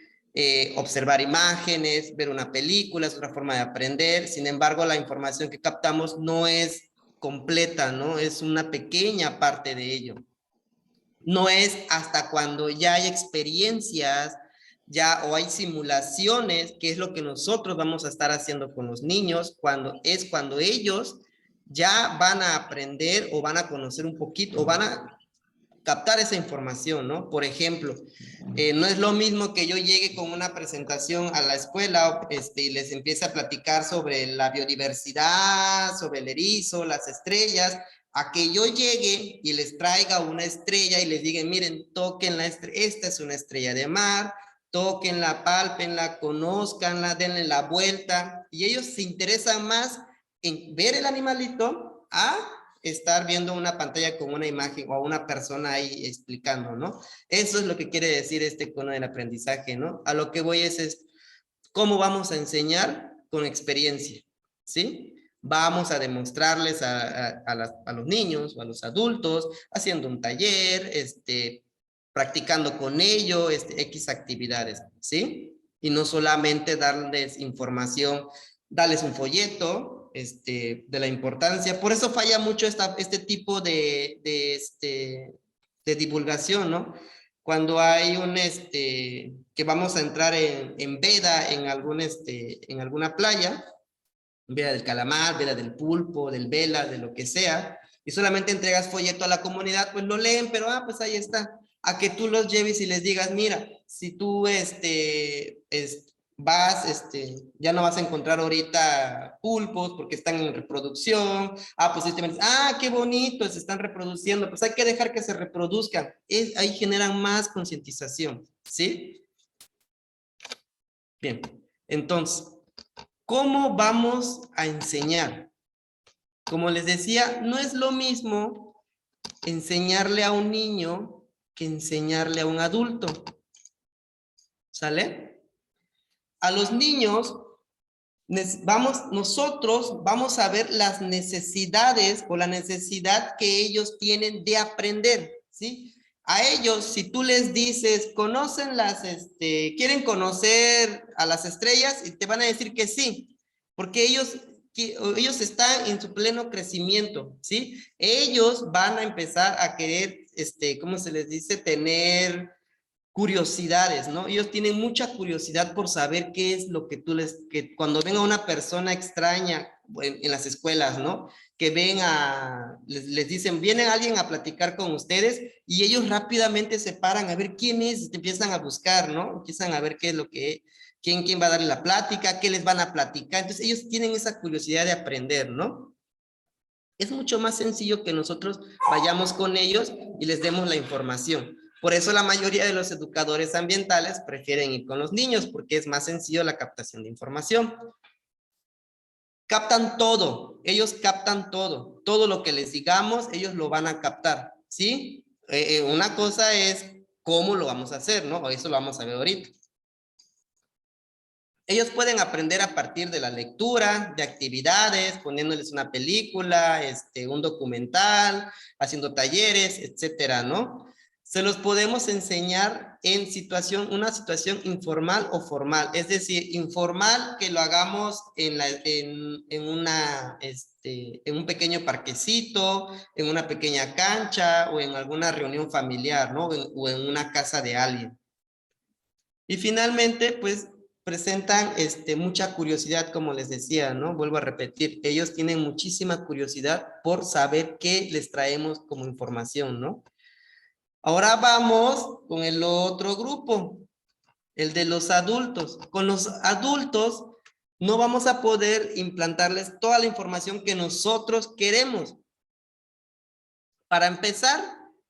Observar imágenes, ver una película, es otra forma de aprender. Sin embargo, la información que captamos no es completa, ¿no? Es una pequeña parte de ello. No es hasta cuando ya hay experiencias, o hay simulaciones, que es lo que nosotros vamos a estar haciendo con los niños, cuando ellos ya van a aprender o van a conocer un poquito o van a captar esa información, ¿no? Por ejemplo, no es lo mismo que yo llegue con una presentación a la escuela y les empiece a platicar sobre la biodiversidad, sobre el erizo, las estrellas, a que yo llegue y les traiga una estrella y les diga, miren, toquen la estrella, esta es una estrella de mar, tóquenla, pálpenla, conózcanla, denle la vuelta, y ellos se interesan más en ver el animalito a estar viendo una pantalla con una imagen o a una persona ahí explicando, ¿no? Eso es lo que quiere decir este cono del aprendizaje, ¿no? A lo que voy es cómo vamos a enseñar con experiencia, ¿sí? Vamos a demostrarles a los niños o a los adultos, haciendo un taller, practicando con ellos, X actividades, ¿sí? Y no solamente darles información, darles un folleto, de la importancia. Por eso falla mucho este tipo de divulgación, ¿no? Cuando hay que vamos a entrar en veda en alguna playa, veda del calamar, veda del pulpo, del vela, de lo que sea, y solamente entregas folleto a la comunidad, pues lo leen, pero pues ahí está. A que tú los lleves y les digas, mira, si tú ya no vas a encontrar ahorita pulpos porque están en reproducción. Pues qué bonito, se están reproduciendo, pues hay que dejar que se reproduzcan. Ahí generan más concientización, ¿sí? Bien, entonces, ¿cómo vamos a enseñar? Como les decía, no es lo mismo enseñarle a un niño que enseñarle a un adulto. ¿Sale? A los niños, nosotros vamos a ver las necesidades o la necesidad que ellos tienen de aprender, ¿sí? A ellos, si tú les dices, quieren conocer a las estrellas, y te van a decir que sí, porque ellos están en su pleno crecimiento, ¿sí? Ellos van a empezar a querer, ¿cómo se les dice? Tener curiosidades, ¿no? Ellos tienen mucha curiosidad por saber qué es lo que que cuando venga una persona extraña en las escuelas, ¿no? Que les dicen, viene alguien a platicar con ustedes, y ellos rápidamente se paran a ver quién es, y empiezan a buscar, ¿no? Empiezan a ver qué es lo que, quién va a darle la plática, qué les van a platicar. Entonces ellos tienen esa curiosidad de aprender, ¿no? Es mucho más sencillo que nosotros vayamos con ellos y les demos la información. Por eso la mayoría de los educadores ambientales prefieren ir con los niños, porque es más sencillo la captación de información. Captan todo, ellos captan todo. Todo lo que les digamos, ellos lo van a captar, ¿sí? Una cosa es cómo lo vamos a hacer, ¿no? Eso lo vamos a ver ahorita. Ellos pueden aprender a partir de la lectura, de actividades, poniéndoles una película, un documental, haciendo talleres, etcétera, ¿no? Se los podemos enseñar en una situación informal o formal. Es decir, informal, que lo hagamos en un pequeño parquecito, en una pequeña cancha o en alguna reunión familiar, ¿no? O en una casa de alguien. Y finalmente, pues, presentan mucha curiosidad, como les decía, ¿no? Vuelvo a repetir, ellos tienen muchísima curiosidad por saber qué les traemos como información, ¿no? Ahora vamos con el otro grupo, el de los adultos. Con los adultos no vamos a poder implantarles toda la información que nosotros queremos. Para empezar,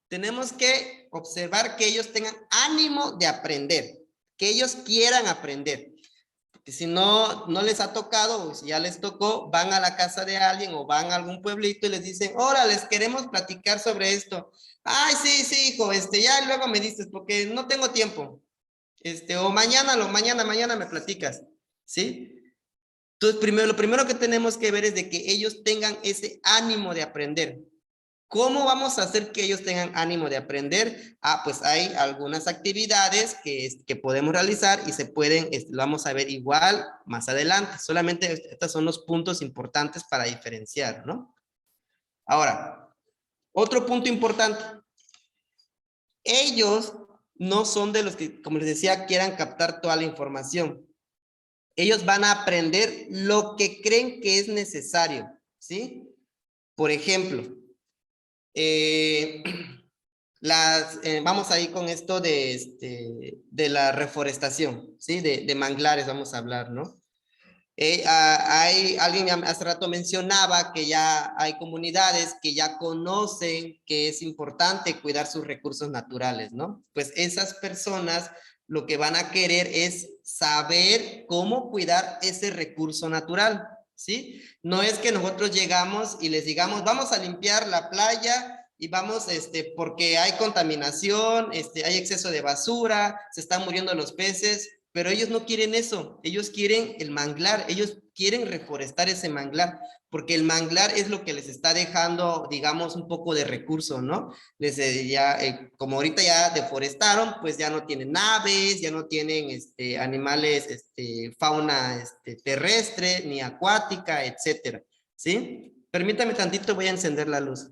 tenemos que observar que ellos tengan ánimo de aprender, que ellos quieran aprender. Porque si no les ha tocado, o si ya les tocó, van a la casa de alguien o van a algún pueblito y les dicen, ahora les queremos platicar sobre esto. Ay, sí, hijo, ya luego me dices, porque no tengo tiempo. O mañana me platicas, ¿sí? Entonces, lo primero que tenemos que ver es de que ellos tengan ese ánimo de aprender. ¿Cómo vamos a hacer que ellos tengan ánimo de aprender? Pues hay algunas actividades que podemos realizar y se pueden, lo vamos a ver igual más adelante. Solamente estos son los puntos importantes para diferenciar, ¿no? Ahora, otro punto importante. Ellos no son de los que, como les decía, quieran captar toda la información. Ellos van a aprender lo que creen que es necesario, ¿sí? Por ejemplo, vamos ahí con esto de la reforestación, ¿sí? De manglares vamos a hablar, ¿no? Alguien hace rato mencionaba que ya hay comunidades que ya conocen que es importante cuidar sus recursos naturales, ¿no? Pues esas personas lo que van a querer es saber cómo cuidar ese recurso natural, ¿sí? No es que nosotros llegamos y les digamos, vamos a limpiar la playa y vamos, porque hay contaminación, hay exceso de basura, se están muriendo los peces, pero ellos no quieren eso, ellos quieren el manglar, ellos quieren reforestar ese manglar, porque el manglar es lo que les está dejando, digamos, un poco de recurso, ¿no? Como ahorita ya deforestaron, pues ya no tienen aves, ya no tienen animales, fauna terrestre, ni acuática, etcétera, ¿sí? Permítame tantito, voy a encender la luz.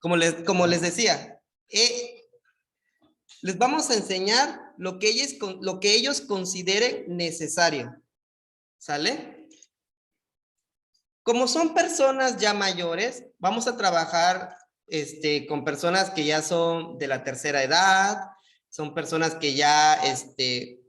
Como les decía, les vamos a enseñar lo que ellos consideren necesario, ¿sale? Como son personas ya mayores, vamos a trabajar con personas que ya son de la tercera edad, son personas que ya,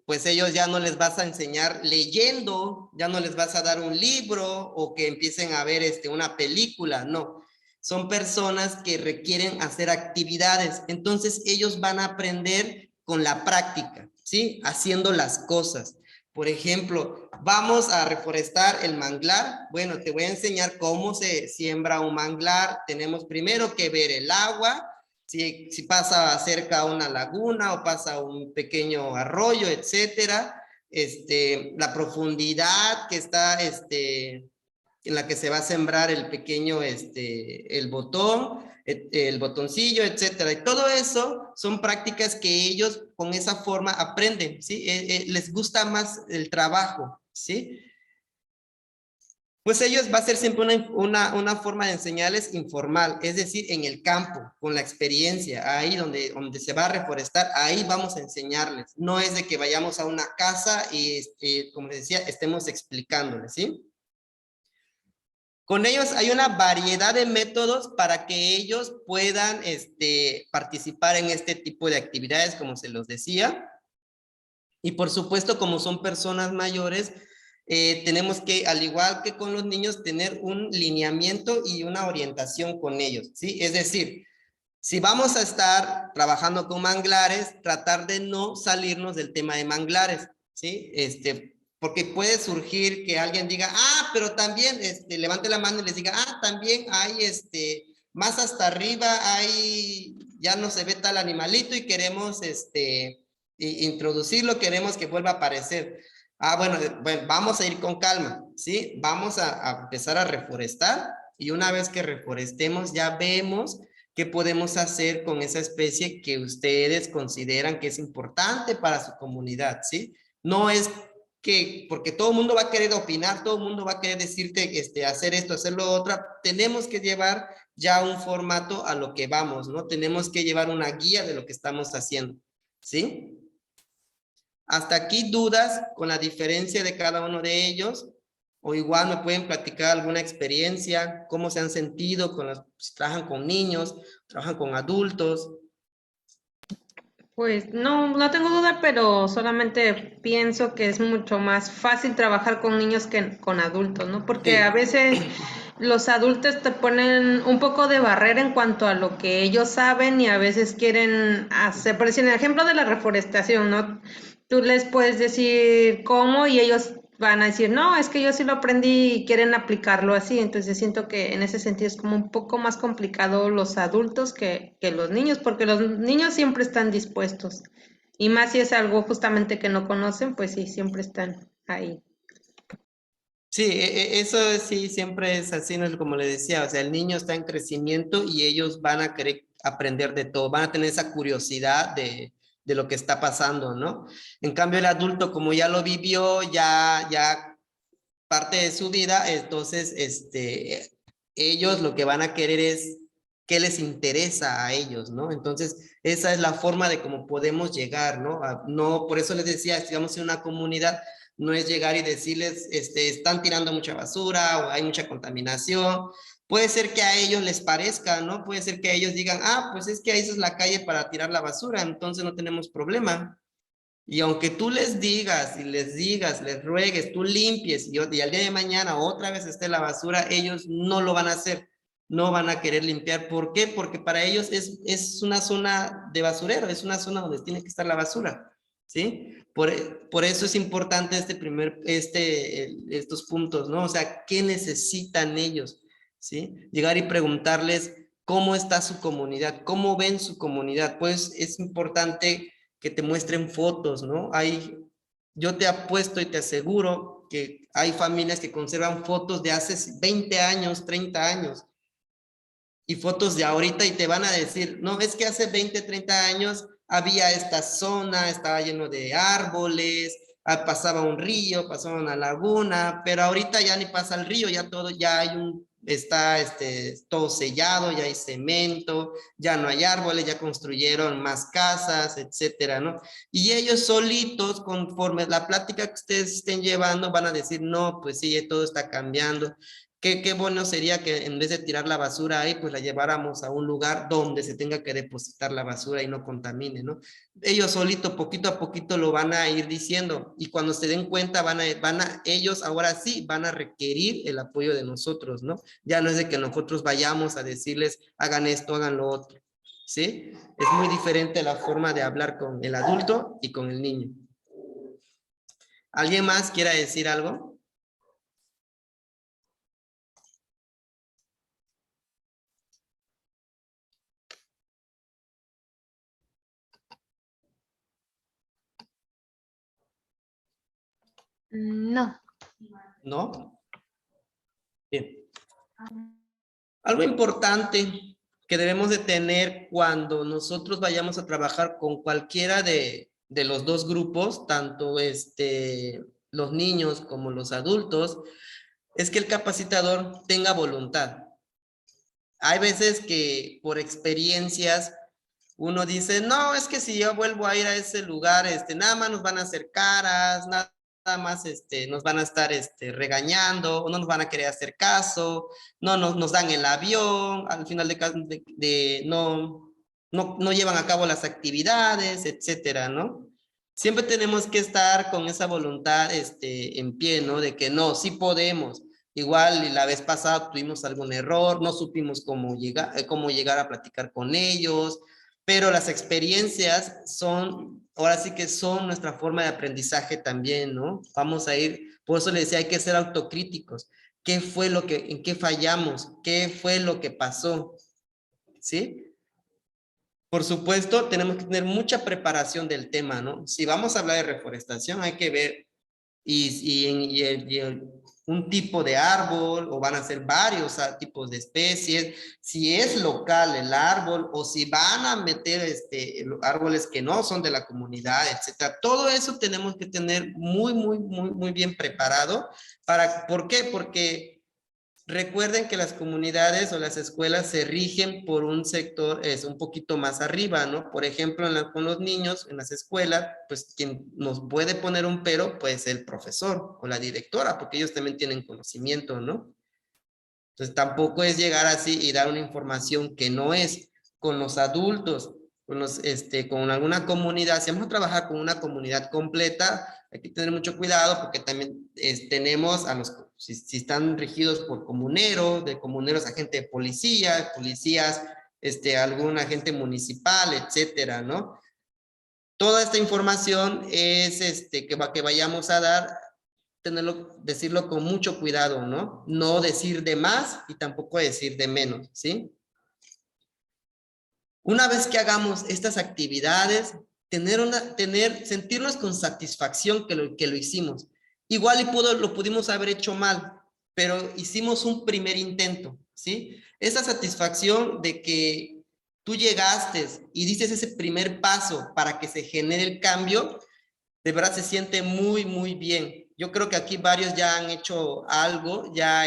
pues ellos ya no les vas a enseñar leyendo, ya no les vas a dar un libro o que empiecen a ver una película, no. Son personas que requieren hacer actividades, entonces ellos van a aprender con la práctica, ¿sí? Haciendo las cosas. Por ejemplo, vamos a reforestar el manglar. Bueno, te voy a enseñar cómo se siembra un manglar. Tenemos primero que ver el agua, si pasa cerca a una laguna o pasa a un pequeño arroyo, etcétera. La profundidad que está, en la que se va a sembrar el pequeño, el botón, el botoncillo, etcétera. Y todo eso son prácticas que ellos con esa forma aprenden, ¿sí? Les gusta más el trabajo, ¿sí? Pues ellos va a ser siempre una forma de enseñarles informal, es decir, en el campo, con la experiencia, ahí donde se va a reforestar, ahí vamos a enseñarles. No es de que vayamos a una casa y, como les decía, estemos explicándoles, ¿sí? Con ellos hay una variedad de métodos para que ellos puedan participar en este tipo de actividades, como se los decía. Y por supuesto, como son personas mayores, tenemos que, al igual que con los niños, tener un lineamiento y una orientación con ellos, ¿sí? Es decir, si vamos a estar trabajando con manglares, tratar de no salirnos del tema de manglares, ¿sí? Porque puede surgir que alguien diga, pero también, levante la mano y les diga, también hay, más hasta arriba ya no se ve tal animalito y queremos, introducirlo, queremos que vuelva a aparecer. Bueno, vamos a ir con calma, ¿sí? Vamos a empezar a reforestar y una vez que reforestemos ya vemos qué podemos hacer con esa especie que ustedes consideran que es importante para su comunidad, ¿sí? No es porque todo el mundo va a querer opinar, todo el mundo va a querer decirte hacer esto, hacer lo otro, tenemos que llevar ya un formato a lo que vamos, ¿no? Tenemos que llevar una guía de lo que estamos haciendo, ¿sí? Hasta aquí dudas con la diferencia de cada uno de ellos, o igual me pueden platicar alguna experiencia, cómo se han sentido con los, si trabajan con niños, trabajan con adultos. Pues no tengo duda, pero solamente pienso que es mucho más fácil trabajar con niños que con adultos, ¿no? Porque Sí. a veces los adultos te ponen un poco de barrera en cuanto a lo que ellos saben y a veces quieren hacer, por decir, en el ejemplo de la reforestación, ¿no? Tú les puedes decir cómo y ellos van a decir, no, es que yo sí lo aprendí y quieren aplicarlo así. Entonces siento que en ese sentido es como un poco más complicado los adultos que los niños, porque los niños siempre están dispuestos. Y más si es algo justamente que no conocen, pues sí, siempre están ahí. Sí, eso sí, siempre es así, ¿no? Como le decía, o sea, el niño está en crecimiento y ellos van a querer aprender de todo, van a tener esa curiosidad de lo que está pasando, ¿no? En cambio, el adulto, como ya lo vivió, ya parte de su vida, entonces, ellos lo que van a querer es qué les interesa a ellos, ¿no? Entonces, esa es la forma de cómo podemos llegar, ¿no? No, por eso les decía, estamos en una comunidad, no es llegar y decirles, están tirando mucha basura o hay mucha contaminación. Puede ser que a ellos les parezca, ¿no? Puede ser que ellos digan, ah, pues es que ahí es la calle para tirar la basura, entonces no tenemos problema. Y aunque tú les digas y les digas, les ruegues, tú limpies y al día de mañana otra vez esté la basura, ellos no lo van a hacer, no van a querer limpiar. ¿Por qué? Porque para ellos es una zona de basurero, es una zona donde tiene que estar la basura, ¿sí? Por eso es importante estos puntos, ¿no? O sea, ¿qué necesitan ellos? ¿Sí? Llegar y preguntarles cómo está su comunidad, cómo ven su comunidad. Pues es importante que te muestren fotos, ¿no? Yo te apuesto y te aseguro que hay familias que conservan fotos de hace 20 años, 30 años, y fotos de ahorita y te van a decir, no, es que hace 20, 30 años había esta zona, estaba lleno de árboles, pasaba un río, pasaba una laguna, pero ahorita ya ni pasa el río, ya todo, ya hay está todo sellado, ya hay cemento, ya no hay árboles, ya construyeron más casas, etcétera, ¿no? Y ellos solitos, conforme la plática que ustedes estén llevando, van a decir, no, pues sí, todo está cambiando. Qué bueno sería que en vez de tirar la basura ahí, pues la lleváramos a un lugar donde se tenga que depositar la basura y no contamine, ¿no? Ellos solito, poquito a poquito lo van a ir diciendo y cuando se den cuenta ellos ahora sí van a requerir el apoyo de nosotros, ¿no? Ya no es de que nosotros vayamos a decirles, hagan esto, hagan lo otro, ¿sí? Es muy diferente la forma de hablar con el adulto y con el niño. ¿Alguien más quiera decir algo? No. ¿No? Bien. Algo importante que debemos de tener cuando nosotros vayamos a trabajar con cualquiera de los dos grupos, tanto los niños como los adultos, es que el capacitador tenga voluntad. Hay veces que por experiencias uno dice, no, es que si yo vuelvo a ir a ese lugar, nada más nos van a hacer caras, nada más nos van a estar regañando, o no nos van a querer hacer caso, no nos dan el avión, al final no llevan a cabo las actividades, etcétera, ¿no? Siempre tenemos que estar con esa voluntad en pie, ¿no? De que no, sí podemos. Igual la vez pasada tuvimos algún error, no supimos cómo llegar a platicar con ellos, pero las experiencias ahora sí que son nuestra forma de aprendizaje también, ¿no? Vamos a ir, por eso les decía, hay que ser autocríticos. ¿En qué fallamos? ¿Qué fue lo que pasó? ¿Sí? Por supuesto, tenemos que tener mucha preparación del tema, ¿no? Si vamos a hablar de reforestación, hay que ver un tipo de árbol o van a ser varios tipos de especies, si es local el árbol o si van a meter árboles que no son de la comunidad, etcétera. Todo eso tenemos que tener muy bien preparado. ¿Por qué? Porque recuerden que las comunidades o las escuelas se rigen por un sector, es un poquito más arriba, ¿no? Por ejemplo, con los niños, en las escuelas, pues quien nos puede poner un pero, pues el profesor o la directora, porque ellos también tienen conocimiento, ¿no? Entonces tampoco es llegar así y dar una información que no es. Con los adultos, con alguna comunidad, si vamos a trabajar con una comunidad completa, hay que tener mucho cuidado porque también tenemos a los, si están regidos por comuneros, de comuneros agente de policía, policías, algún agente municipal, etcétera, ¿no? Toda esta información es que vayamos a dar, decirlo con mucho cuidado, ¿no? No decir de más y tampoco decir de menos, ¿sí? Una vez que hagamos estas actividades, sentirnos con satisfacción que lo hicimos. Igual lo pudimos haber hecho mal, pero hicimos un primer intento, ¿sí? Esa satisfacción de que tú llegaste y dices ese primer paso para que se genere el cambio, de verdad se siente muy, muy bien. Yo creo que aquí varios ya han hecho algo, ya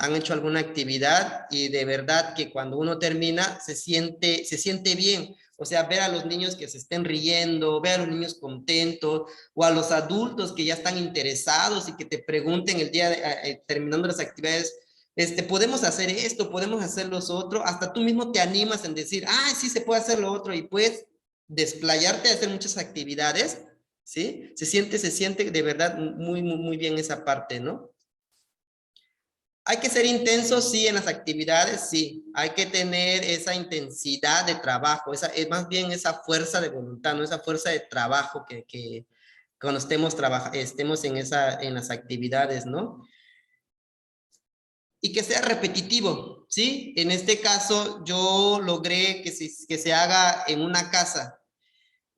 han hecho alguna actividad y de verdad que cuando uno termina se siente bien. O sea, ver a los niños que se estén riendo, ver a los niños contentos o a los adultos que ya están interesados y que te pregunten el día terminando las actividades, podemos hacer esto, podemos hacer lo otro, hasta tú mismo te animas en decir, ah, sí se puede hacer lo otro y puedes desplayarte a hacer muchas actividades, ¿sí? Se siente de verdad muy, muy, muy bien esa parte, ¿no? Hay que ser intensos, sí, en las actividades, sí. Hay que tener esa intensidad de trabajo, es más bien esa fuerza de voluntad, ¿no? Esa fuerza de trabajo que cuando estemos en las actividades, ¿no? Y que sea repetitivo, ¿sí? En este caso, yo logré que se haga en una casa.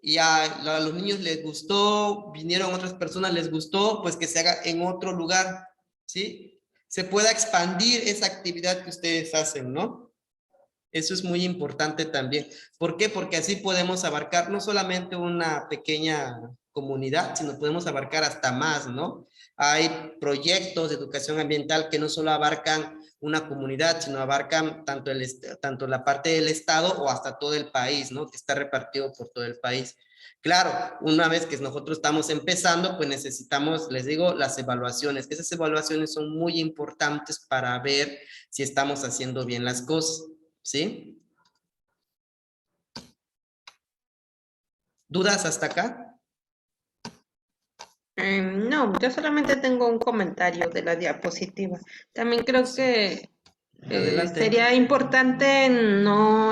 Y a los niños les gustó, vinieron otras personas, les gustó, pues que se haga en otro lugar, ¿sí? Se pueda expandir esa actividad que ustedes hacen, ¿no? Eso es muy importante también. ¿Por qué? Porque así podemos abarcar no solamente una pequeña comunidad, sino podemos abarcar hasta más, ¿no? Hay proyectos de educación ambiental que no solo abarcan una comunidad, sino abarcan tanto la parte del estado o hasta todo el país, ¿no? Que está repartido por todo el país. Claro, una vez que nosotros estamos empezando, pues necesitamos, les digo, las evaluaciones. Esas evaluaciones son muy importantes para ver si estamos haciendo bien las cosas, ¿sí? ¿Dudas hasta acá? No, yo solamente tengo un comentario de la diapositiva. También creo que Adelante. sería importante no,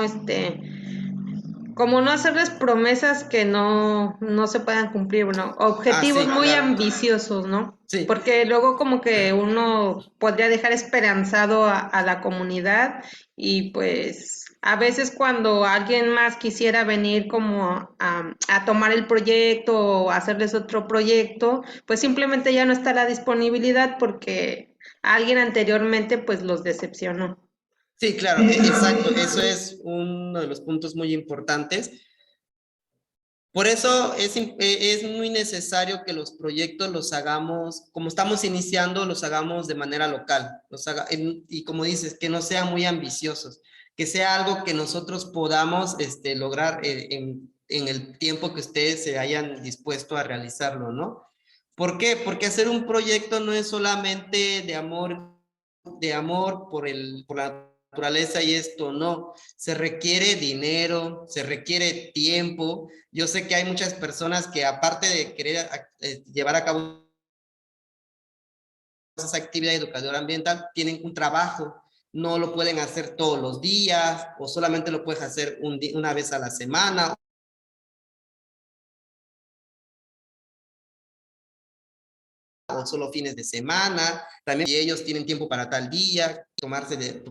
como no hacerles promesas que no se puedan cumplir, ¿no? Objetivos sí, muy claro. ambiciosos, ¿no? Sí. Porque luego como que uno podría dejar esperanzado a la comunidad y pues a veces cuando alguien más quisiera venir como a tomar el proyecto o hacerles otro proyecto, pues simplemente ya no está la disponibilidad porque alguien anteriormente pues los decepcionó. Sí, claro, exacto. Eso es uno de los puntos muy importantes. Por eso es muy necesario que los proyectos los hagamos, como estamos iniciando, los hagamos de manera local. Y como dices, que no sean muy ambiciosos, que sea algo que nosotros podamos lograr en el tiempo que ustedes se hayan dispuesto a realizarlo, ¿no? ¿Por qué? Porque hacer un proyecto no es solamente de amor por la naturaleza y esto, no. Se requiere dinero, se requiere tiempo. Yo sé que hay muchas personas que aparte de querer llevar a cabo esa actividad educadora ambiental, tienen un trabajo. No lo pueden hacer todos los días o solamente lo puedes hacer una vez a la semana o solo fines de semana. También si ellos tienen tiempo para tal día,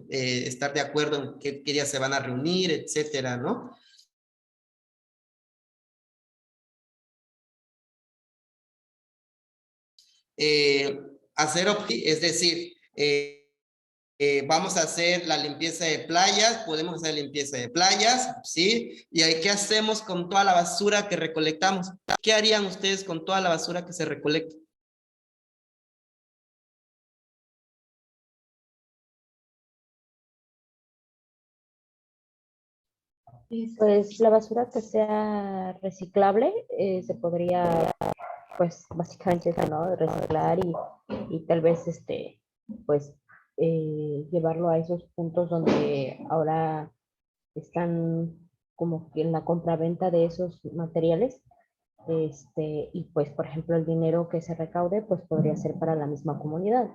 estar de acuerdo en qué días se van a reunir, etcétera, ¿no? Es decir, vamos a hacer la limpieza de playas, podemos hacer limpieza de playas, ¿sí? ¿Y qué hacemos con toda la basura que recolectamos? ¿Qué harían ustedes con toda la basura que se recolecta? Pues la basura que sea reciclable se podría, pues básicamente eso, ¿no? Reciclar y tal vez pues llevarlo a esos puntos donde ahora están como que en la compraventa de esos materiales. Y pues, por ejemplo, el dinero que se recaude, pues podría ser para la misma comunidad.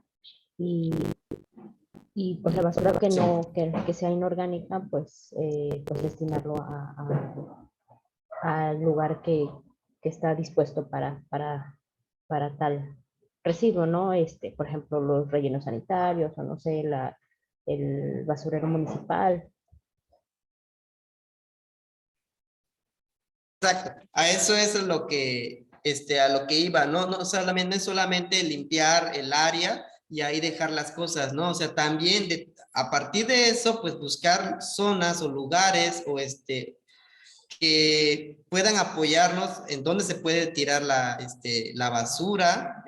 Y, y pues la basura que no, que sea inorgánica, pues destinarlo al lugar que está dispuesto para tal residuo, ¿no? Por ejemplo, los rellenos sanitarios o no sé, el basurero municipal. Exacto, a eso es lo que, a lo que iba, ¿no? No es solamente limpiar el área y ahí dejar las cosas, ¿no? O sea, también a partir de eso, pues buscar zonas o lugares o que puedan apoyarnos en dónde se puede tirar la basura,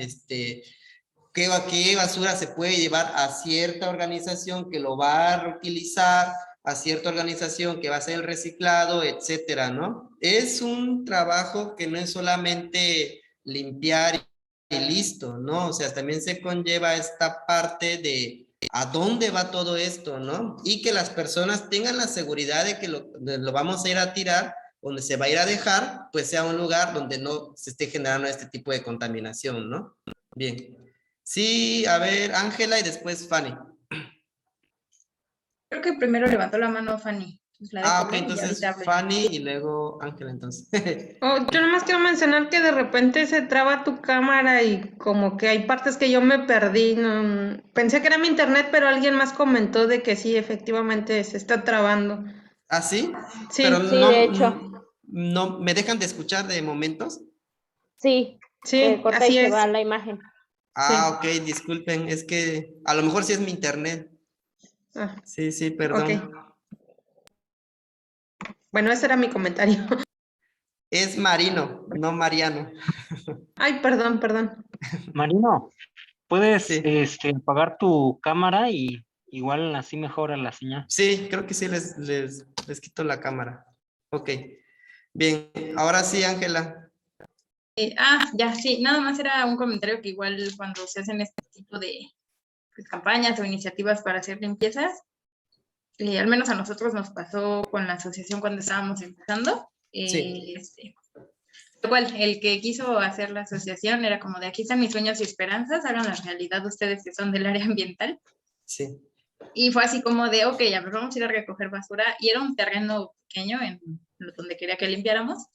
qué basura se puede llevar a cierta organización que lo va a reutilizar, a cierta organización que va a hacer el reciclado, etcétera, ¿no? Es un trabajo que no es solamente limpiar y listo, ¿no? O sea, también se conlleva esta parte de a dónde va todo esto, ¿no? Y que las personas tengan la seguridad de que lo vamos a ir a tirar, donde se va a ir a dejar, pues sea un lugar donde no se esté generando este tipo de contaminación, ¿no? Bien. Sí, a ver, Ángela y después Fanny. Creo que primero levantó la mano Fanny. Pues la dejo Ok, ver y ahorita entonces hablo yo. Fanny y luego Ángela, entonces. Oh, yo nomás quiero mencionar que de repente se traba tu cámara y como que hay partes que yo me perdí. Pensé que era mi internet, pero alguien más comentó de que sí, efectivamente se está trabando. ¿Ah, sí? Pero Sí, Sí, de hecho, no, ¿me dejan de escuchar de momentos? sí, se sí, corta y así se es. va la imagen. Ah, Sí. ok, disculpen, es que a lo mejor sí es mi internet. Ah, Sí, sí, ok. perdón. Bueno, ese era mi comentario. Es Marino, no Mariano. Ay, perdón, perdón. Marino, puedes Sí, apagar tu cámara y igual así mejora la señal. sí, creo que sí les quito la cámara. Ok, bien, ahora sí, Ángela. Ya, sí, nada más era un comentario que igual cuando se hacen este tipo de pues, campañas o iniciativas para hacer limpiezas, al menos a nosotros nos pasó con la asociación cuando estábamos empezando. Sí, Igual, el que quiso hacer la asociación era como de aquí están mis sueños y esperanzas, hagan la realidad ustedes que son del área ambiental. sí, Y fue así como de, ok, a ver, vamos a ir a recoger basura. Y era un terreno pequeño en donde quería que limpiáramos,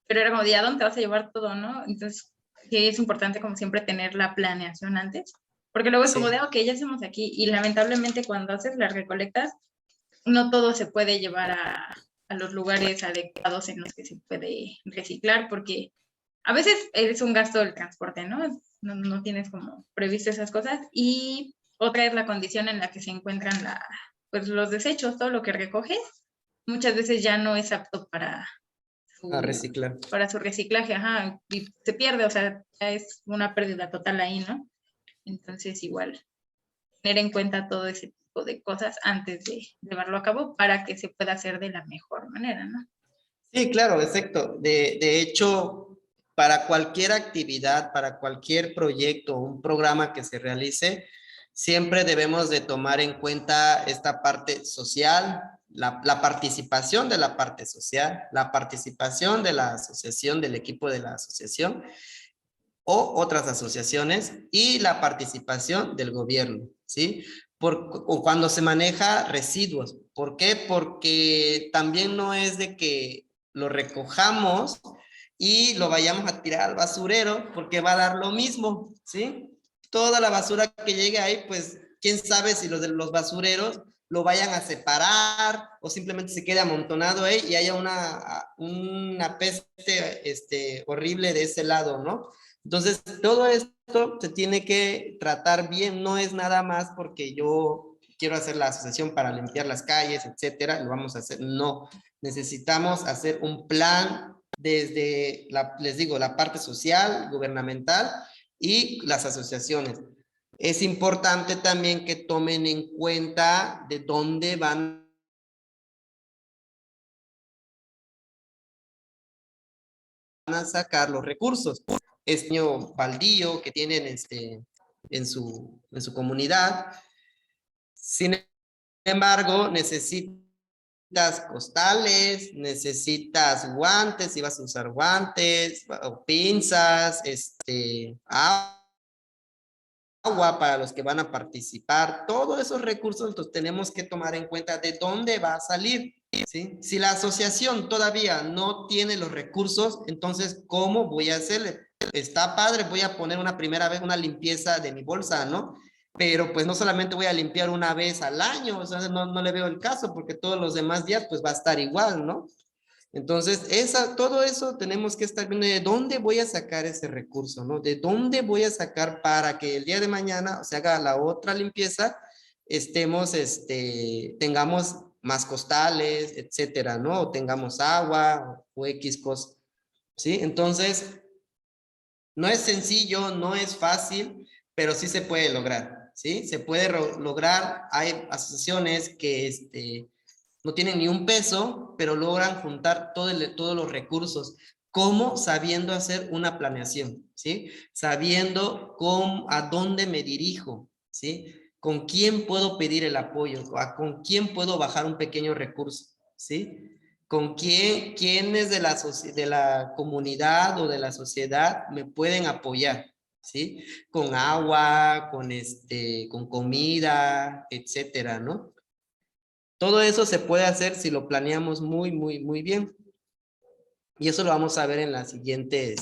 pero era como de, ¿a dónde te vas a llevar todo, no? Entonces, sí es importante como siempre tener la planeación antes, porque luego es como de, sí. ok, ya estamos aquí. Y lamentablemente cuando haces las recolectas, no todo se puede llevar a los lugares adecuados en los que se puede reciclar, porque a veces es un gasto del transporte, ¿no? No tienes como previsto esas cosas. Y otra es la condición en la que se encuentran pues, los desechos, todo lo que recoges, muchas veces ya no es apto A su, reciclar. para su reciclaje, ajá, y se pierde, o sea, ya es una pérdida total ahí, ¿no? Entonces, igual, tener en cuenta todo ese tipo de cosas antes de llevarlo a cabo para que se pueda hacer de la mejor manera, ¿no? Sí, claro, exacto. De hecho, para cualquier actividad, para cualquier proyecto, un programa que se realice, siempre debemos de tomar en cuenta esta parte social, la participación de la parte social, la participación de la asociación, del equipo de la asociación o otras asociaciones y la participación del gobierno, ¿sí? O cuando se maneja residuos. ¿Por qué? Porque también no es de que lo recojamos y lo vayamos a tirar al basurero porque va a dar lo mismo, ¿sí? Toda la basura que llegue ahí, pues, quién sabe si los de los basureros lo vayan a separar o simplemente se quede amontonado ahí y haya una peste horrible de ese lado, ¿no? Entonces, todo esto se tiene que tratar bien, no es nada más porque yo quiero hacer la asociación para limpiar las calles, etcétera, lo vamos a hacer, no, necesitamos hacer un plan desde, les digo, la parte social, gubernamental y las asociaciones. Es importante también que tomen en cuenta de dónde van a sacar los recursos. Es niño baldío que tienen en su comunidad. Sin embargo, necesitas costales, necesitas guantes, si vas a usar guantes, o pinzas, agua para los que van a participar. Todos esos recursos los tenemos que tomar en cuenta de dónde va a salir, ¿sí? Si la asociación todavía no tiene los recursos, entonces, ¿cómo voy a hacerle? Está padre, voy a poner una primera vez una limpieza de mi bolsa, ¿no? Pero pues no solamente voy a limpiar una vez al año, o sea, no le veo el caso, porque todos los demás días pues va a estar igual, ¿no? Entonces, todo eso tenemos que estar viendo de dónde voy a sacar ese recurso, ¿no? De dónde voy a sacar para que el día de mañana se haga la otra limpieza, tengamos más costales, etcétera, ¿no? O tengamos agua o X cosas, ¿sí? Entonces, no es sencillo, no es fácil, pero sí se puede lograr, ¿sí? Se puede lograr. Hay asociaciones que no tienen ni un peso, pero logran juntar todos los recursos. ¿Cómo? Sabiendo hacer una planeación, ¿sí? Sabiendo a dónde me dirijo, ¿sí? ¿Con quién puedo pedir el apoyo? ¿Con quién puedo bajar un pequeño recurso? ¿Sí? ¿Con quiénes de la comunidad o de la sociedad me pueden apoyar? ¿Sí? Con agua, con comida, etcétera, ¿no? Todo eso se puede hacer si lo planeamos muy, muy, muy bien. Y eso lo vamos a ver en la siguiente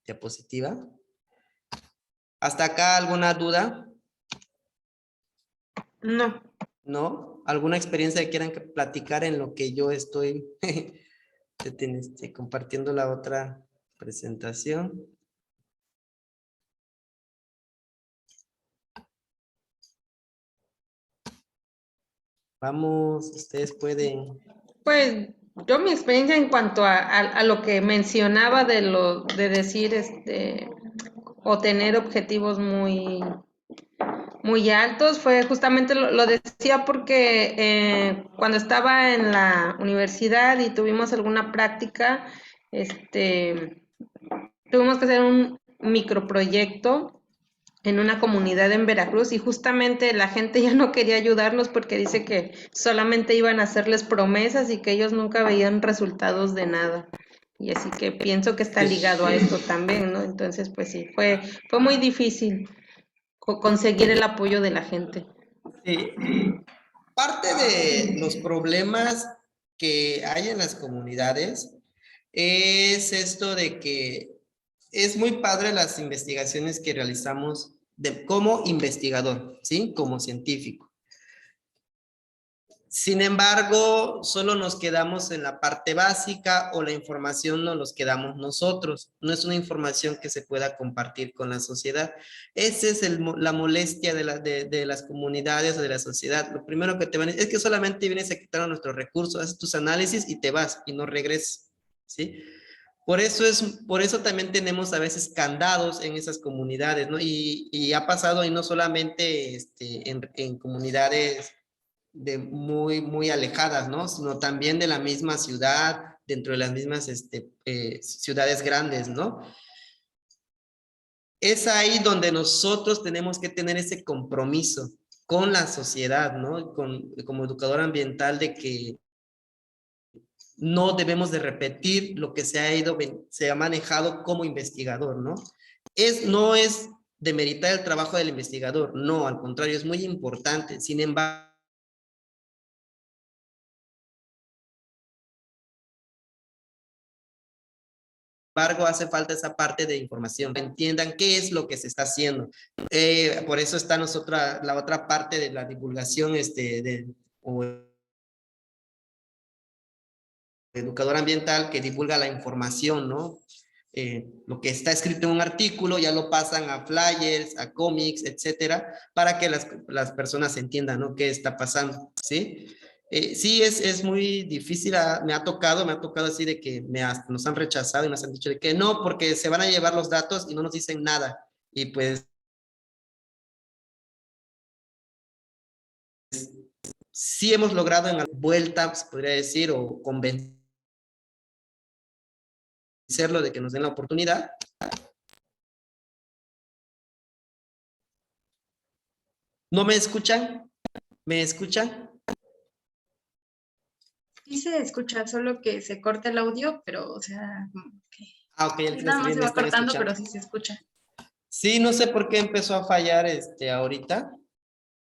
diapositiva. ¿Hasta acá alguna duda? No. ¿No? ¿Alguna experiencia que quieran platicar en lo que yo estoy compartiendo la otra presentación? Vamos, ustedes pueden. Pues yo mi experiencia en cuanto a lo que mencionaba de decir o tener objetivos muy altos fue justamente lo decía porque cuando estaba en la universidad y tuvimos alguna práctica, tuvimos que hacer un microproyecto en una comunidad en Veracruz y justamente la gente ya no quería ayudarnos porque dice que solamente iban a hacerles promesas y que ellos nunca veían resultados de nada. Y así que pienso que está ligado a esto también, ¿no? Entonces, pues sí, fue muy difícil conseguir el apoyo de la gente. Sí. Parte de los problemas que hay en las comunidades es esto de que es muy padre las investigaciones que realizamos como investigador, ¿sí? Como científico. Sin embargo, solo nos quedamos en la parte básica o la información no nos quedamos nosotros. No es una información que se pueda compartir con la sociedad. Esa es la molestia de las comunidades o de la sociedad. Lo primero que te van a decir es que solamente vienes a quitar nuestros recursos, haces tus análisis y te vas y no regresas, ¿sí? Por eso también tenemos a veces candados en esas comunidades, ¿no? Y ha pasado, y no solamente en comunidades muy, muy alejadas, ¿no? Sino también de la misma ciudad, dentro de las mismas ciudades grandes, ¿no? Es ahí donde nosotros tenemos que tener ese compromiso con la sociedad, ¿no? Como educador ambiental, de que no debemos de repetir lo que se ha manejado como investigador, ¿no? No es demeritar el trabajo del investigador, no, al contrario, es muy importante. Sin embargo, hace falta esa parte de información, que entiendan qué es lo que se está haciendo. Por eso está la otra parte de la divulgación, o educador ambiental, que divulga la información, ¿no? Lo que está escrito en un artículo ya lo pasan a flyers, a cómics, etcétera, para que las personas entiendan, ¿no? Qué está pasando, ¿sí? Sí, es muy difícil, me ha tocado así de que nos han rechazado y nos han dicho de que no, porque se van a llevar los datos y no nos dicen nada. Y pues sí hemos logrado en vuelta, se podría decir, o convencer agradecerlo de que nos den la oportunidad. ¿No me escuchan? ¿Me escuchan? Sí se escucha, solo que se corta el audio, pero, o sea, como que Ah, ok, el nada más se me va están cortando, escuchando. pero sí se escucha. Sí, no sé por qué empezó a fallar ahorita.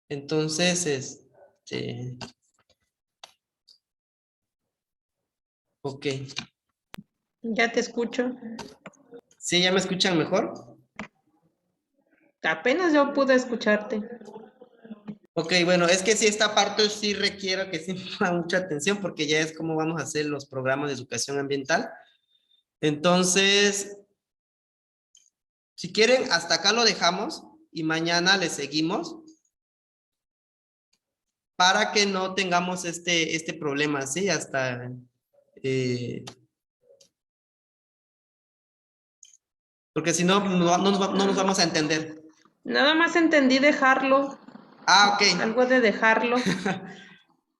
Entonces, ok. Ya te escucho. ¿Sí, ya me escuchan mejor? Apenas yo pude escucharte. Ok, bueno, es que sí, esta parte sí requiero que sí ponga mucha atención porque ya es como vamos a hacer los programas de educación ambiental. Entonces, si quieren, hasta acá lo dejamos y mañana le seguimos para que no tengamos este problema, ¿sí? Porque si no, no nos vamos a entender. Nada más entendí dejarlo, Ah, ok. algo de dejarlo.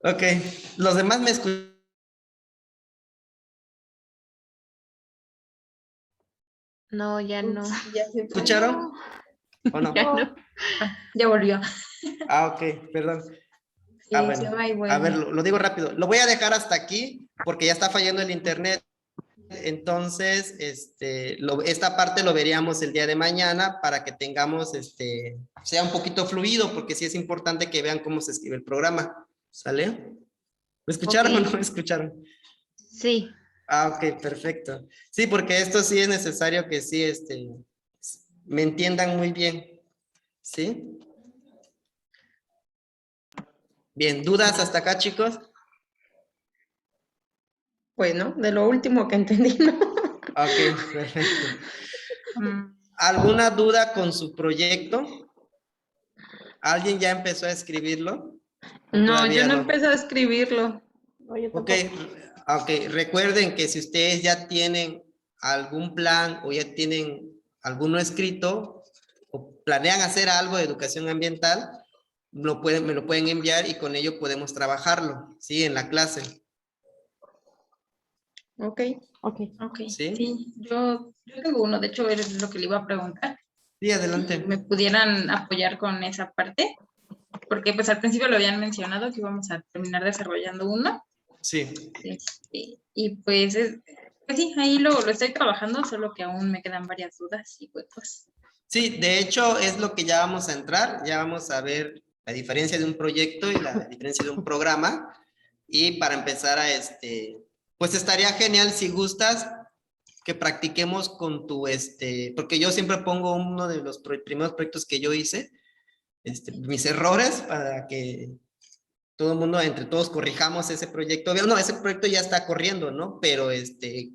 Ok, los demás me escuchan. No, ya no. Ya se fue. ¿Escucharon? ¿O no? Ya no. Ya volvió. Ah, ok, perdón. Sí, Ah, se bueno. va y A ver, vuelve. lo digo rápido. Lo voy a dejar hasta aquí porque ya está fallando el internet. Entonces, esta parte lo veríamos el día de mañana para que tengamos, sea un poquito fluido, porque sí es importante que vean cómo se escribe el programa. ¿Sale? ¿Me escucharon o no me escucharon? Sí. Ah, ok, perfecto. Sí, porque esto sí es necesario que sí, me entiendan muy bien. ¿Sí? Bien, ¿dudas hasta acá, chicos? Bueno, de lo último que entendí, ¿no? Ok, perfecto. Mm, ¿Alguna duda con su proyecto? ¿Alguien ya empezó a escribirlo? ¿O No, yo todavía no no? empecé a escribirlo. No, yo Ok, tampoco. ok. Recuerden que si ustedes ya tienen algún plan o ya tienen alguno escrito o planean hacer algo de educación ambiental, me lo pueden enviar y con ello podemos trabajarlo, ¿sí? En la clase, Ok. Ok. ok, ¿sí? sí, yo tengo uno, de hecho, es lo que le iba a preguntar. Sí, Si adelante. me pudieran apoyar con esa parte, porque pues al principio lo habían mencionado que íbamos a terminar desarrollando uno. Sí. Y pues, pues sí, ahí lo estoy trabajando, solo que aún me quedan varias dudas y huecos. Sí, de hecho es lo que ya vamos a entrar, ya vamos a ver la diferencia de un proyecto y la diferencia de un programa. Y para empezar pues estaría genial si gustas que practiquemos con porque yo siempre pongo uno de los primeros proyectos que yo hice, mis errores para que todo el mundo, entre todos, corrijamos ese proyecto. No, ese proyecto ya está corriendo, ¿no? Pero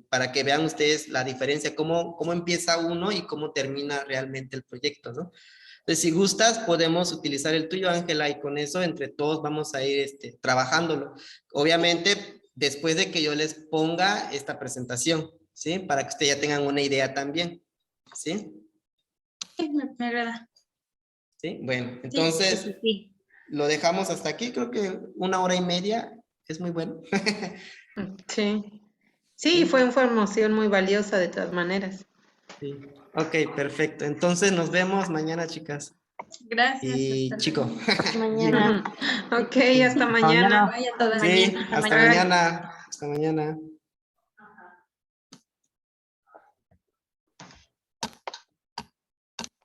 para que vean ustedes la diferencia, cómo empieza uno y cómo termina realmente el proyecto, ¿no? Entonces, si gustas, podemos utilizar el tuyo, Ángela, y con eso entre todos vamos a ir trabajándolo. Obviamente, después de que yo les ponga esta presentación, ¿sí? Para que ustedes ya tengan una idea también, ¿sí? Sí, me agrada. ¿Sí? Bueno, Sí, entonces Sí. lo dejamos hasta aquí. Creo que 1 hora y media es muy bueno. Sí. Sí, fue información muy valiosa de todas maneras. Sí. Ok, perfecto. Entonces nos vemos mañana, chicas. Gracias. Y Hasta chico. luego. Mañana. Ok, hasta Hasta mañana. mañana. Vaya toda. Sí, Mañana. hasta Bye. mañana. Hasta mañana.